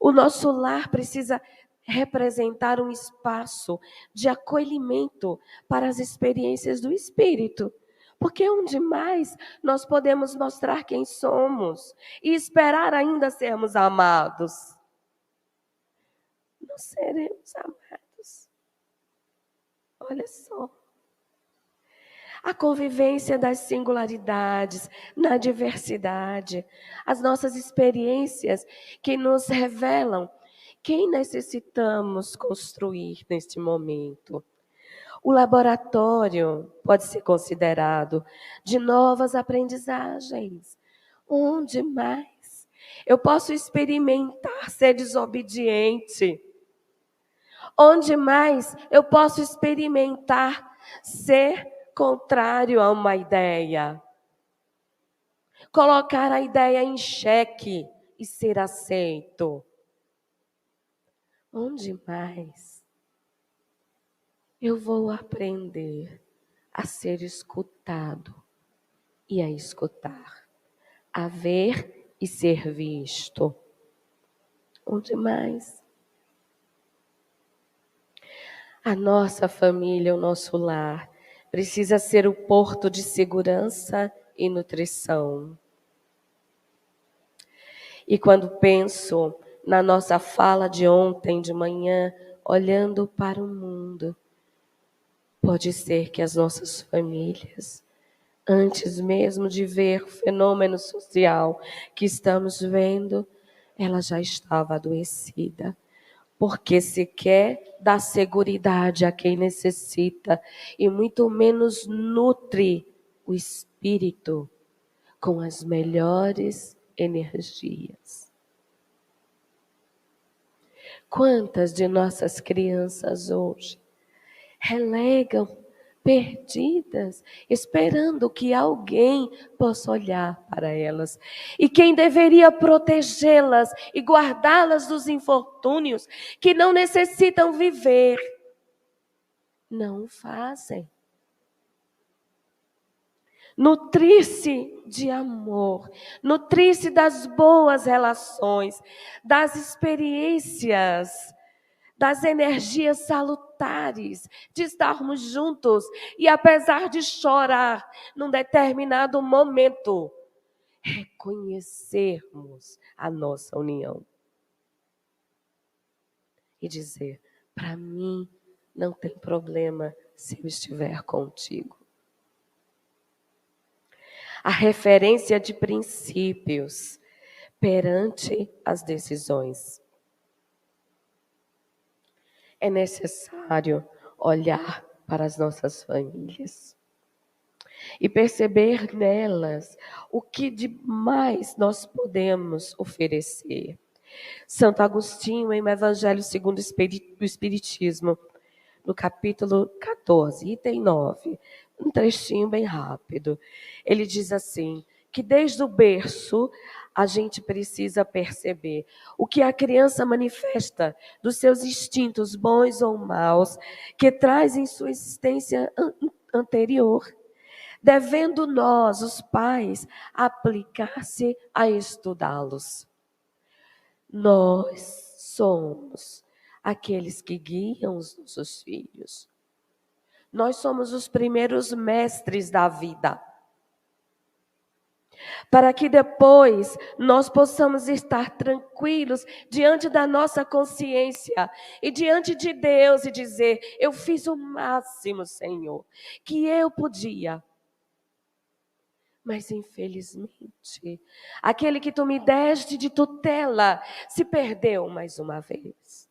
O nosso lar precisa representar um espaço de acolhimento para as experiências do Espírito. Porque onde mais nós podemos mostrar quem somos e esperar ainda sermos amados? Não seremos amados. Olha só. A convivência das singularidades, na diversidade, as nossas experiências que nos revelam quem necessitamos construir neste momento. O laboratório pode ser considerado de novas aprendizagens. Onde mais eu posso experimentar ser desobediente? Onde mais eu posso experimentar ser contrário a uma ideia? Colocar a ideia em xeque e ser aceito? Onde mais eu vou aprender a ser escutado e a escutar, a ver e ser visto? Onde mais? A nossa família, o nosso lar, precisa ser o porto de segurança e nutrição. E quando penso na nossa fala de ontem de manhã, olhando para o mundo, pode ser que as nossas famílias, antes mesmo de ver o fenômeno social que estamos vendo, ela já estava adoecida. Porque se quer dar seguridade a quem necessita e muito menos nutre o espírito com as melhores energias. Quantas de nossas crianças hoje relegam perdidas, esperando que alguém possa olhar para elas. E quem deveria protegê-las e guardá-las dos infortúnios que não necessitam viver, não o fazem. Nutrir-se de amor, nutrir-se das boas relações, das experiências, das energias salutares, de estarmos juntos e apesar de chorar num determinado momento, reconhecermos a nossa união. E dizer, para mim não tem problema se eu estiver contigo. A referência de princípios perante as decisões. é necessário olhar para as nossas famílias e perceber nelas o que de mais nós podemos oferecer. Santo Agostinho, em Evangelho segundo o Espiritismo, no capítulo 14, item 9, um trechinho bem rápido, ele diz assim, que desde o berço a gente precisa perceber o que a criança manifesta dos seus instintos bons ou maus, que traz em sua existência anterior, devendo nós, os pais, aplicar-se a estudá-los. Nós somos aqueles que guiam os nossos filhos. Nós somos os primeiros mestres da vida. Para que depois nós possamos estar tranquilos diante da nossa consciência e diante de Deus e dizer, eu fiz o máximo, Senhor, que eu podia. Mas infelizmente, aquele que tu me deste de tutela se perdeu mais uma vez.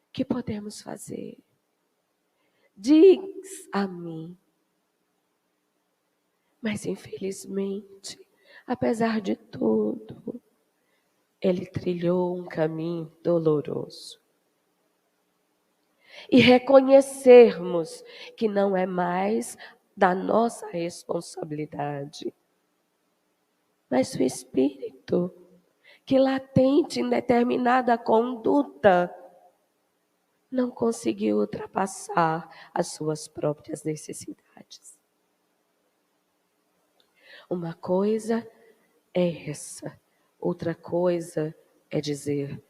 O que podemos fazer? Diz a mim. Mas infelizmente, apesar de tudo, ele trilhou um caminho doloroso. E reconhecermos que não é mais da nossa responsabilidade, mas o Espírito, que latente em determinada conduta, não conseguiu ultrapassar as suas próprias necessidades. Uma coisa é essa, outra coisa é dizer,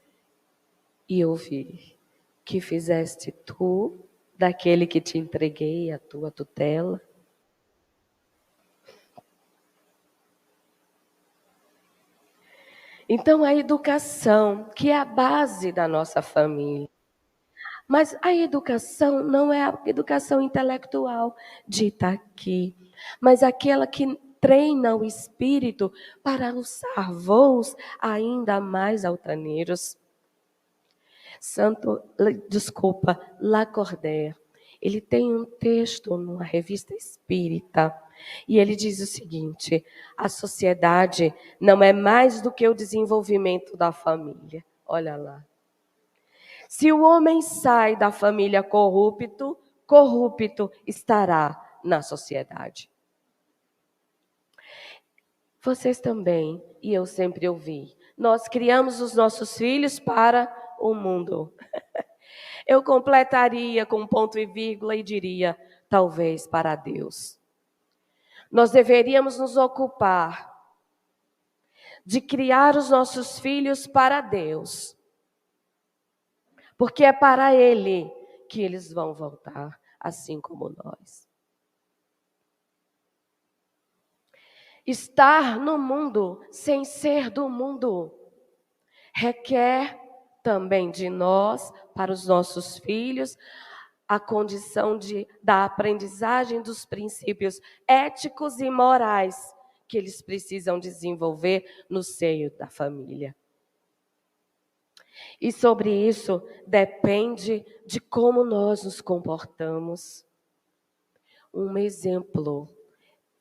e ouvir, que fizeste tu daquele que te entreguei a tua tutela? Então a educação, que é a base da nossa família, mas a educação não é a educação intelectual dita aqui, mas aquela que treina o espírito para alçar voos ainda mais altaneiros. Lacordaire, ele tem um texto numa revista espírita, e ele diz o seguinte, a sociedade não é mais do que o desenvolvimento da família. Olha lá. Se o homem sai da família corrupto, corrupto estará na sociedade. Vocês também, e eu sempre ouvi, nós criamos os nossos filhos para o mundo. Eu completaria com ponto e vírgula e diria, talvez para Deus. Nós deveríamos nos ocupar de criar os nossos filhos para Deus. Porque é para Ele que eles vão voltar, assim como nós. Estar no mundo sem ser do mundo requer também de nós, para os nossos filhos, a condição da aprendizagem dos princípios éticos e morais que eles precisam desenvolver no seio da família. E sobre isso depende de como nós nos comportamos. Um exemplo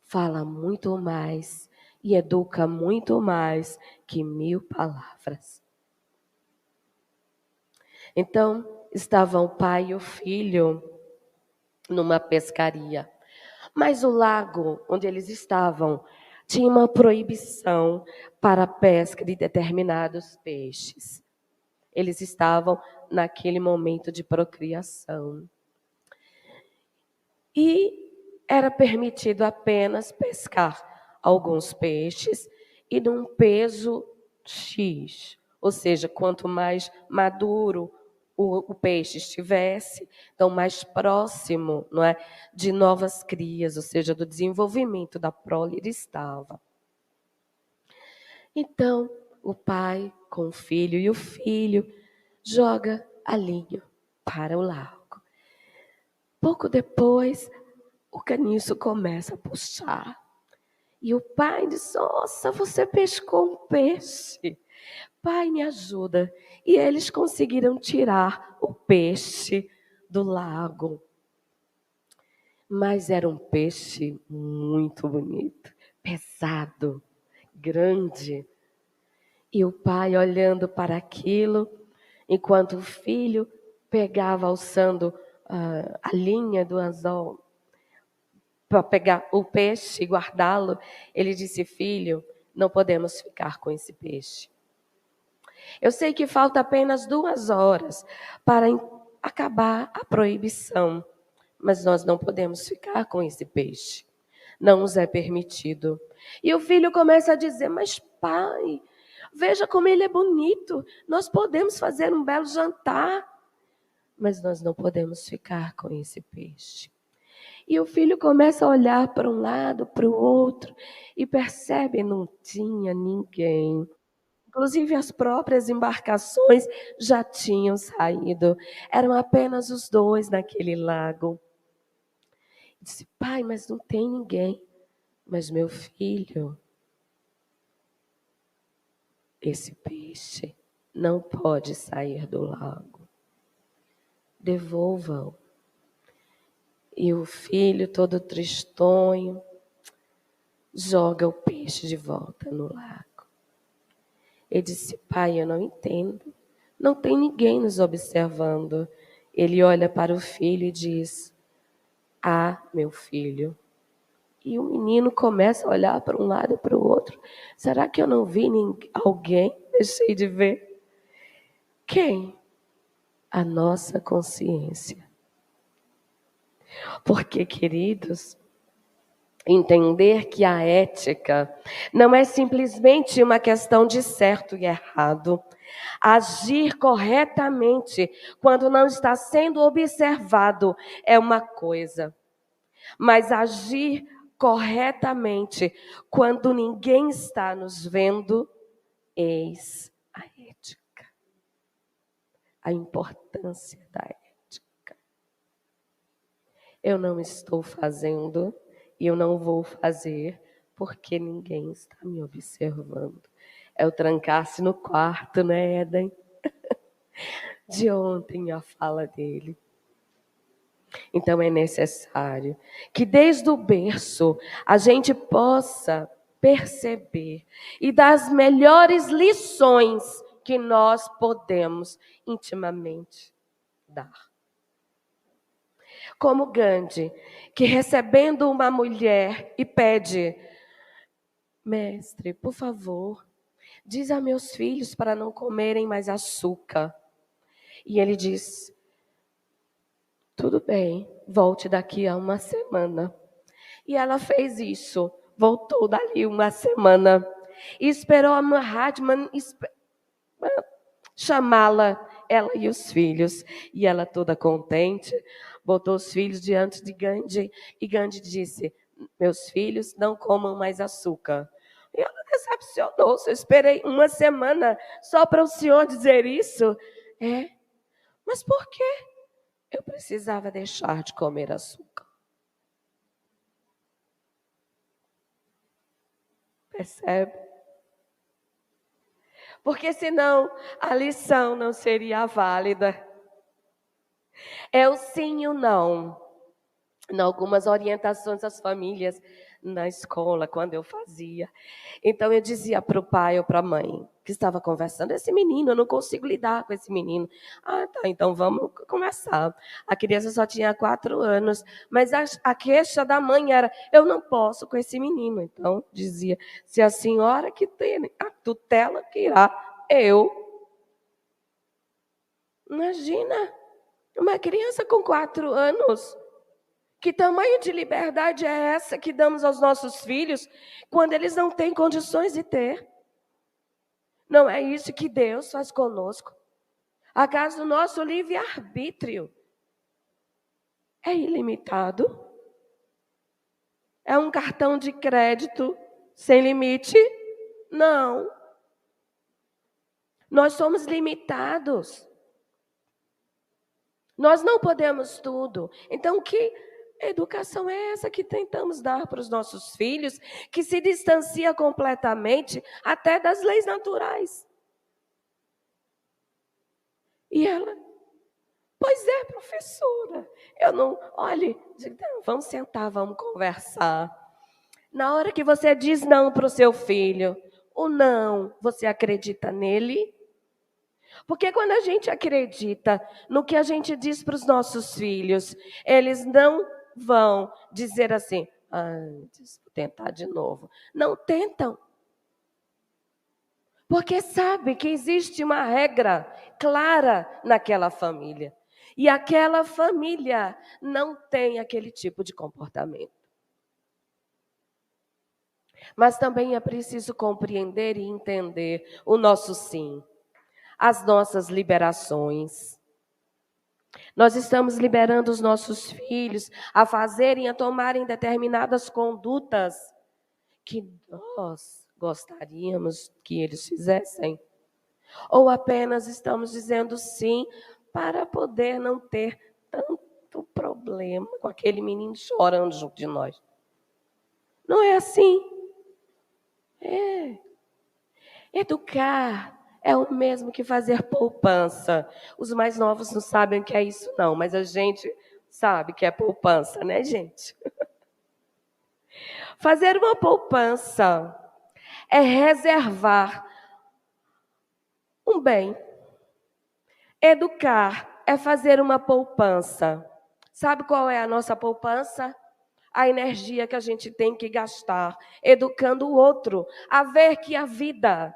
fala muito mais e educa muito mais que 1000 palavras. Então, estavam o pai e o filho numa pescaria. Mas o lago onde eles estavam tinha uma proibição para a pesca de determinados peixes. Eles estavam naquele momento de procriação. E era permitido apenas pescar alguns peixes e num peso X. Ou seja, quanto mais maduro o peixe estivesse, então mais próximo, não é, de novas crias, ou seja, do desenvolvimento da prole ele estava. Então, o pai com o filho e o filho joga a linha para o lago. Pouco depois, o caniço começa a puxar. E o pai diz, nossa, você pescou um peixe. Pai, me ajuda. E eles conseguiram tirar o peixe do lago. Mas era um peixe muito bonito, pesado, grande. E o pai olhando para aquilo, enquanto o filho pegava, alçando a linha do anzol para pegar o peixe e guardá-lo, ele disse: filho, não podemos ficar com esse peixe. Eu sei que falta apenas 2 horas para acabar a proibição, mas nós não podemos ficar com esse peixe. Não nos é permitido. E o filho começa a dizer: mas pai, veja como ele é bonito. Nós podemos fazer um belo jantar, mas nós não podemos ficar com esse peixe. E o filho começa a olhar para um lado, para o outro, e percebe que não tinha ninguém. Inclusive as próprias embarcações já tinham saído. Eram apenas os 2 naquele lago. Disse: pai, mas não tem ninguém. Mas meu filho, esse peixe não pode sair do lago. Devolva-o. E o filho, todo tristonho, joga o peixe de volta no lago. Ele disse: pai, eu não entendo. Não tem ninguém nos observando. Ele olha para o filho e diz: ah, meu filho. E o menino começa a olhar para um lado e para o outro. Será que eu não vi alguém? Deixei de ver. Quem? A nossa consciência. Porque, queridos, entender que a ética não é simplesmente uma questão de certo e errado. Agir corretamente quando não está sendo observado é uma coisa, mas agir corretamente quando ninguém está nos vendo, eis a ética, a importância da ética. Eu não estou fazendo e eu não vou fazer porque ninguém está me observando. É o trancar-se no quarto, né, Éden? De ontem a fala dele. Então é necessário que desde o berço a gente possa perceber e dar as melhores lições que nós podemos intimamente dar. Como Gandhi, que recebendo uma mulher e pede: mestre, por favor, diz a meus filhos para não comerem mais açúcar. E ele diz: tudo bem, volte daqui a 1 semana. E ela fez isso, voltou dali 1 semana. E esperou a Mahatma chamá-la, ela e os filhos. E ela toda contente, botou os filhos diante de Gandhi. E Gandhi disse: meus filhos, não comam mais açúcar. E ela decepcionou-se. Eu esperei 1 semana só para o senhor dizer isso. Mas por quê? Eu precisava deixar de comer açúcar. Percebe? Porque senão a lição não seria válida. É o sim e o não. Em algumas orientações às famílias na escola, quando eu fazia. Então eu dizia para o pai ou para a mãe que estava conversando: esse menino, eu não consigo lidar com esse menino. Ah, tá, então vamos conversar. A criança só tinha 4 anos, mas a queixa da mãe era: eu não posso com esse menino. Então dizia: se a senhora que tem a tutela que irá, eu. Imagina, uma criança com 4 anos. Que tamanho de liberdade é essa que damos aos nossos filhos quando eles não têm condições de ter? Não é isso que Deus faz conosco? Acaso o nosso livre-arbítrio é ilimitado? É um cartão de crédito sem limite? Não. Nós somos limitados. Nós não podemos tudo. Então, que educação é essa que tentamos dar para os nossos filhos, que se distancia completamente até das leis naturais? E ela, pois é, professora. Eu não, olhe, vamos sentar, vamos conversar. Na hora que você diz não para o seu filho, o não, você acredita nele? Porque quando a gente acredita no que a gente diz para os nossos filhos, eles não vão dizer assim, vou tentar de novo. Não tentam. Porque sabe que existe uma regra clara naquela família. E aquela família não tem aquele tipo de comportamento. Mas também é preciso compreender e entender o nosso sim, as nossas liberações. Nós estamos liberando os nossos filhos a fazerem, a tomarem determinadas condutas que nós gostaríamos que eles fizessem. Ou apenas estamos dizendo sim para poder não ter tanto problema com aquele menino chorando junto de nós. Não é assim. Educar é o mesmo que fazer poupança. Os mais novos não sabem o que é isso não, mas a gente sabe que é poupança, né, gente? Fazer uma poupança é reservar um bem. Educar é fazer uma poupança. Sabe qual é a nossa poupança? A energia que a gente tem que gastar educando o outro a ver que a vida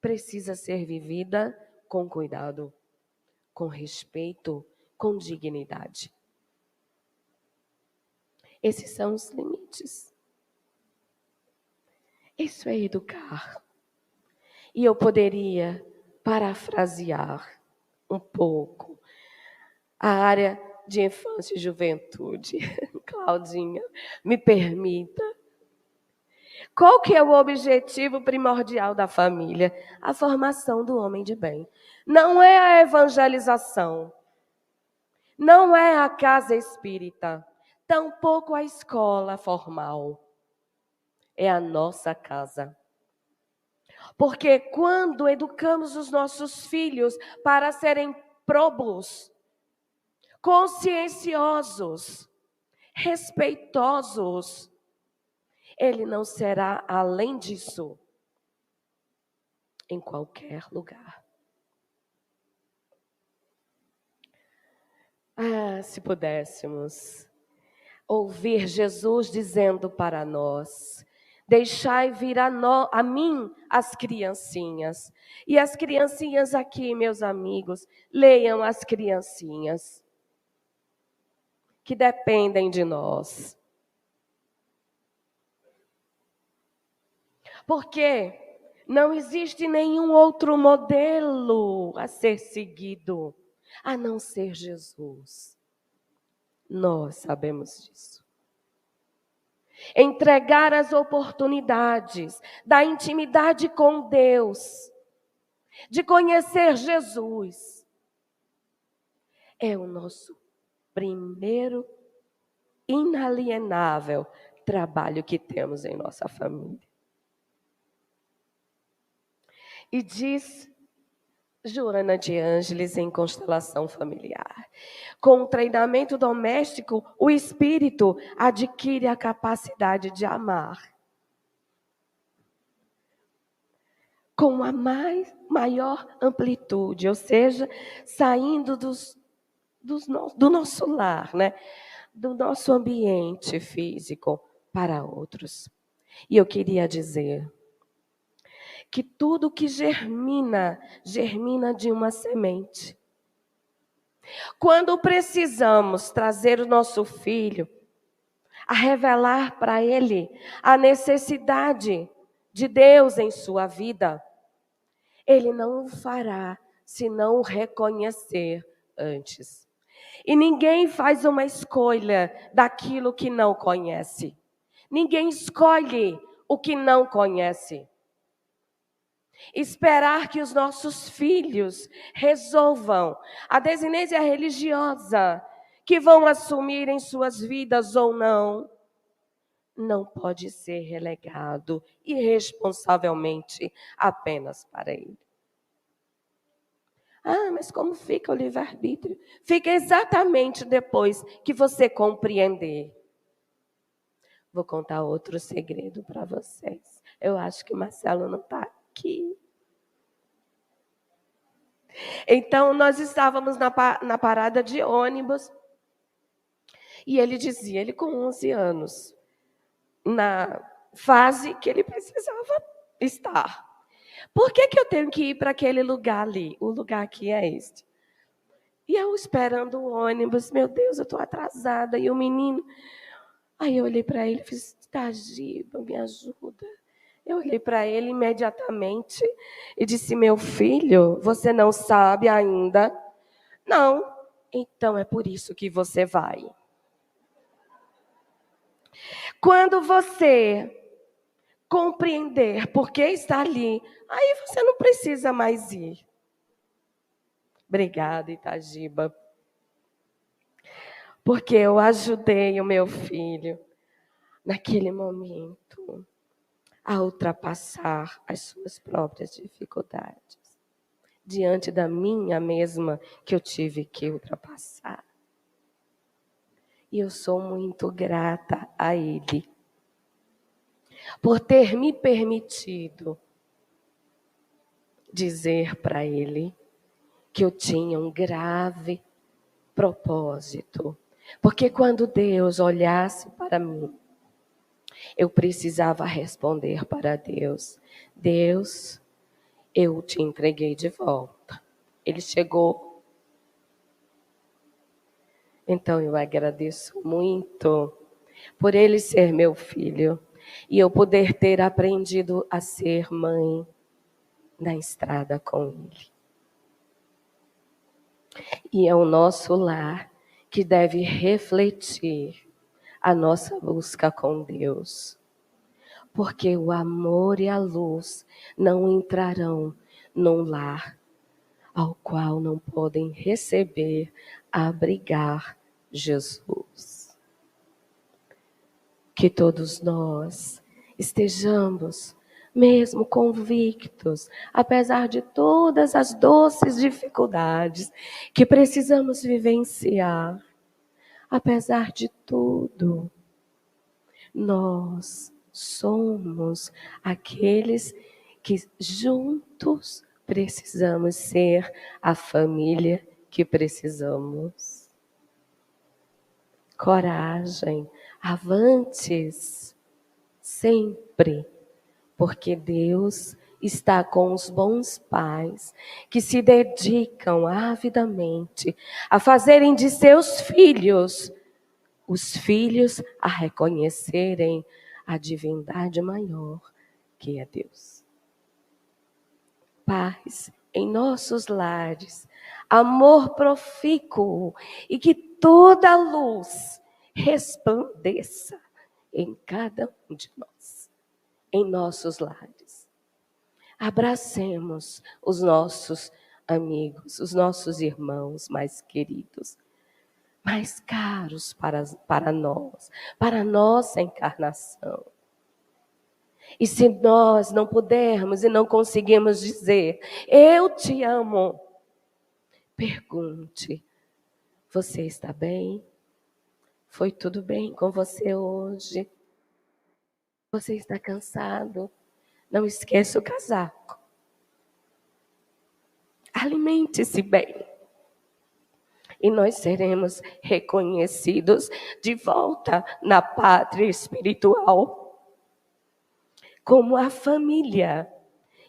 precisa ser vivida com cuidado, com respeito, com dignidade. Esses são os limites. Isso é educar. E eu poderia parafrasear um pouco a área de infância e juventude. Claudinha, me permita. Qual que é o objetivo primordial da família? A formação do homem de bem. Não é a evangelização. Não é a casa espírita. Tampouco a escola formal. É a nossa casa. Porque quando educamos os nossos filhos para serem probos, conscienciosos, respeitosos, ele não será além disso em qualquer lugar. Se pudéssemos ouvir Jesus dizendo para nós: deixai vir a mim as criancinhas. E as criancinhas aqui, meus amigos, leiam as criancinhas que dependem de nós. Porque não existe nenhum outro modelo a ser seguido, a não ser Jesus. Nós sabemos disso. Entregar as oportunidades da intimidade com Deus, de conhecer Jesus, é o nosso primeiro inalienável trabalho que temos em nossa família. E diz Joana de Ângeles em Constelação Familiar: com o treinamento doméstico, o espírito adquire a capacidade de amar com a maior amplitude, ou seja, saindo do nosso lar, né? Do nosso ambiente físico para outros. E eu queria dizer que tudo que germina, germina de uma semente. Quando precisamos trazer o nosso filho a revelar para ele a necessidade de Deus em sua vida, ele não o fará se não o reconhecer antes. E ninguém faz uma escolha daquilo que não conhece. Ninguém escolhe o que não conhece. Esperar que os nossos filhos resolvam a desinência religiosa que vão assumir em suas vidas ou não, não pode ser relegado irresponsavelmente apenas para ele. Ah, mas como fica o livre-arbítrio? Fica exatamente depois que você compreender. Vou contar outro segredo para vocês. Eu acho que o Marcelo não está aqui. Então, nós estávamos na parada de ônibus e ele dizia, ele com 11 anos, na fase que ele precisava estar. Por que eu tenho que ir para aquele lugar ali? O lugar aqui é este. E eu esperando o ônibus, meu Deus, eu estou atrasada. E o menino... Aí eu olhei para ele e fiz, Tajiba, me ajuda. Eu olhei para ele imediatamente e disse, meu filho, você não sabe ainda? Não. Então é por isso que você vai. Quando você compreender por que está ali, aí você não precisa mais ir. Obrigada, Itagiba. Porque eu ajudei o meu filho, naquele momento, a ultrapassar as suas próprias dificuldades, diante da minha mesma que eu tive que ultrapassar. E eu sou muito grata a ele, por ter me permitido dizer para ele que eu tinha um grave propósito. Porque quando Deus olhasse para mim, eu precisava responder para Deus, Deus, eu te entreguei de volta. Ele chegou. Então eu agradeço muito por ele ser meu filho e eu poder ter aprendido a ser mãe na estrada com ele. E é o nosso lar que deve refletir a nossa busca com Deus. Porque o amor e a luz não entrarão num lar ao qual não podem receber, abrigar Jesus. Que todos nós estejamos mesmo convictos, apesar de todas as doces dificuldades que precisamos vivenciar, apesar de tudo, nós somos aqueles que juntos precisamos ser a família que precisamos. Coragem, avantes, sempre. Porque Deus está com os bons pais que se dedicam avidamente a fazerem de seus filhos, os filhos a reconhecerem a divindade maior que é Deus. Paz em nossos lares, amor profícuo e que toda luz resplandeça em cada um de nós. Em nossos lares. Abracemos os nossos amigos, os nossos irmãos mais queridos, mais caros para nós, para a nossa encarnação. E se nós não pudermos e não conseguirmos dizer, eu te amo, pergunte, você está bem? Foi tudo bem com você hoje? Você está cansado? Não esqueça o casaco. Alimente-se bem. E nós seremos reconhecidos de volta na pátria espiritual. Como a família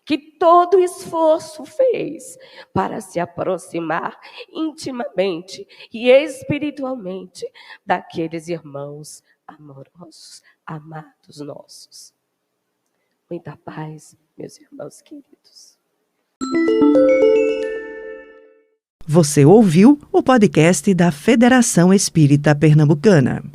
que todo esforço fez para se aproximar intimamente e espiritualmente daqueles irmãos amorosos, amados nossos. Muita paz, meus irmãos queridos. Você ouviu o podcast da Federação Espírita Pernambucana.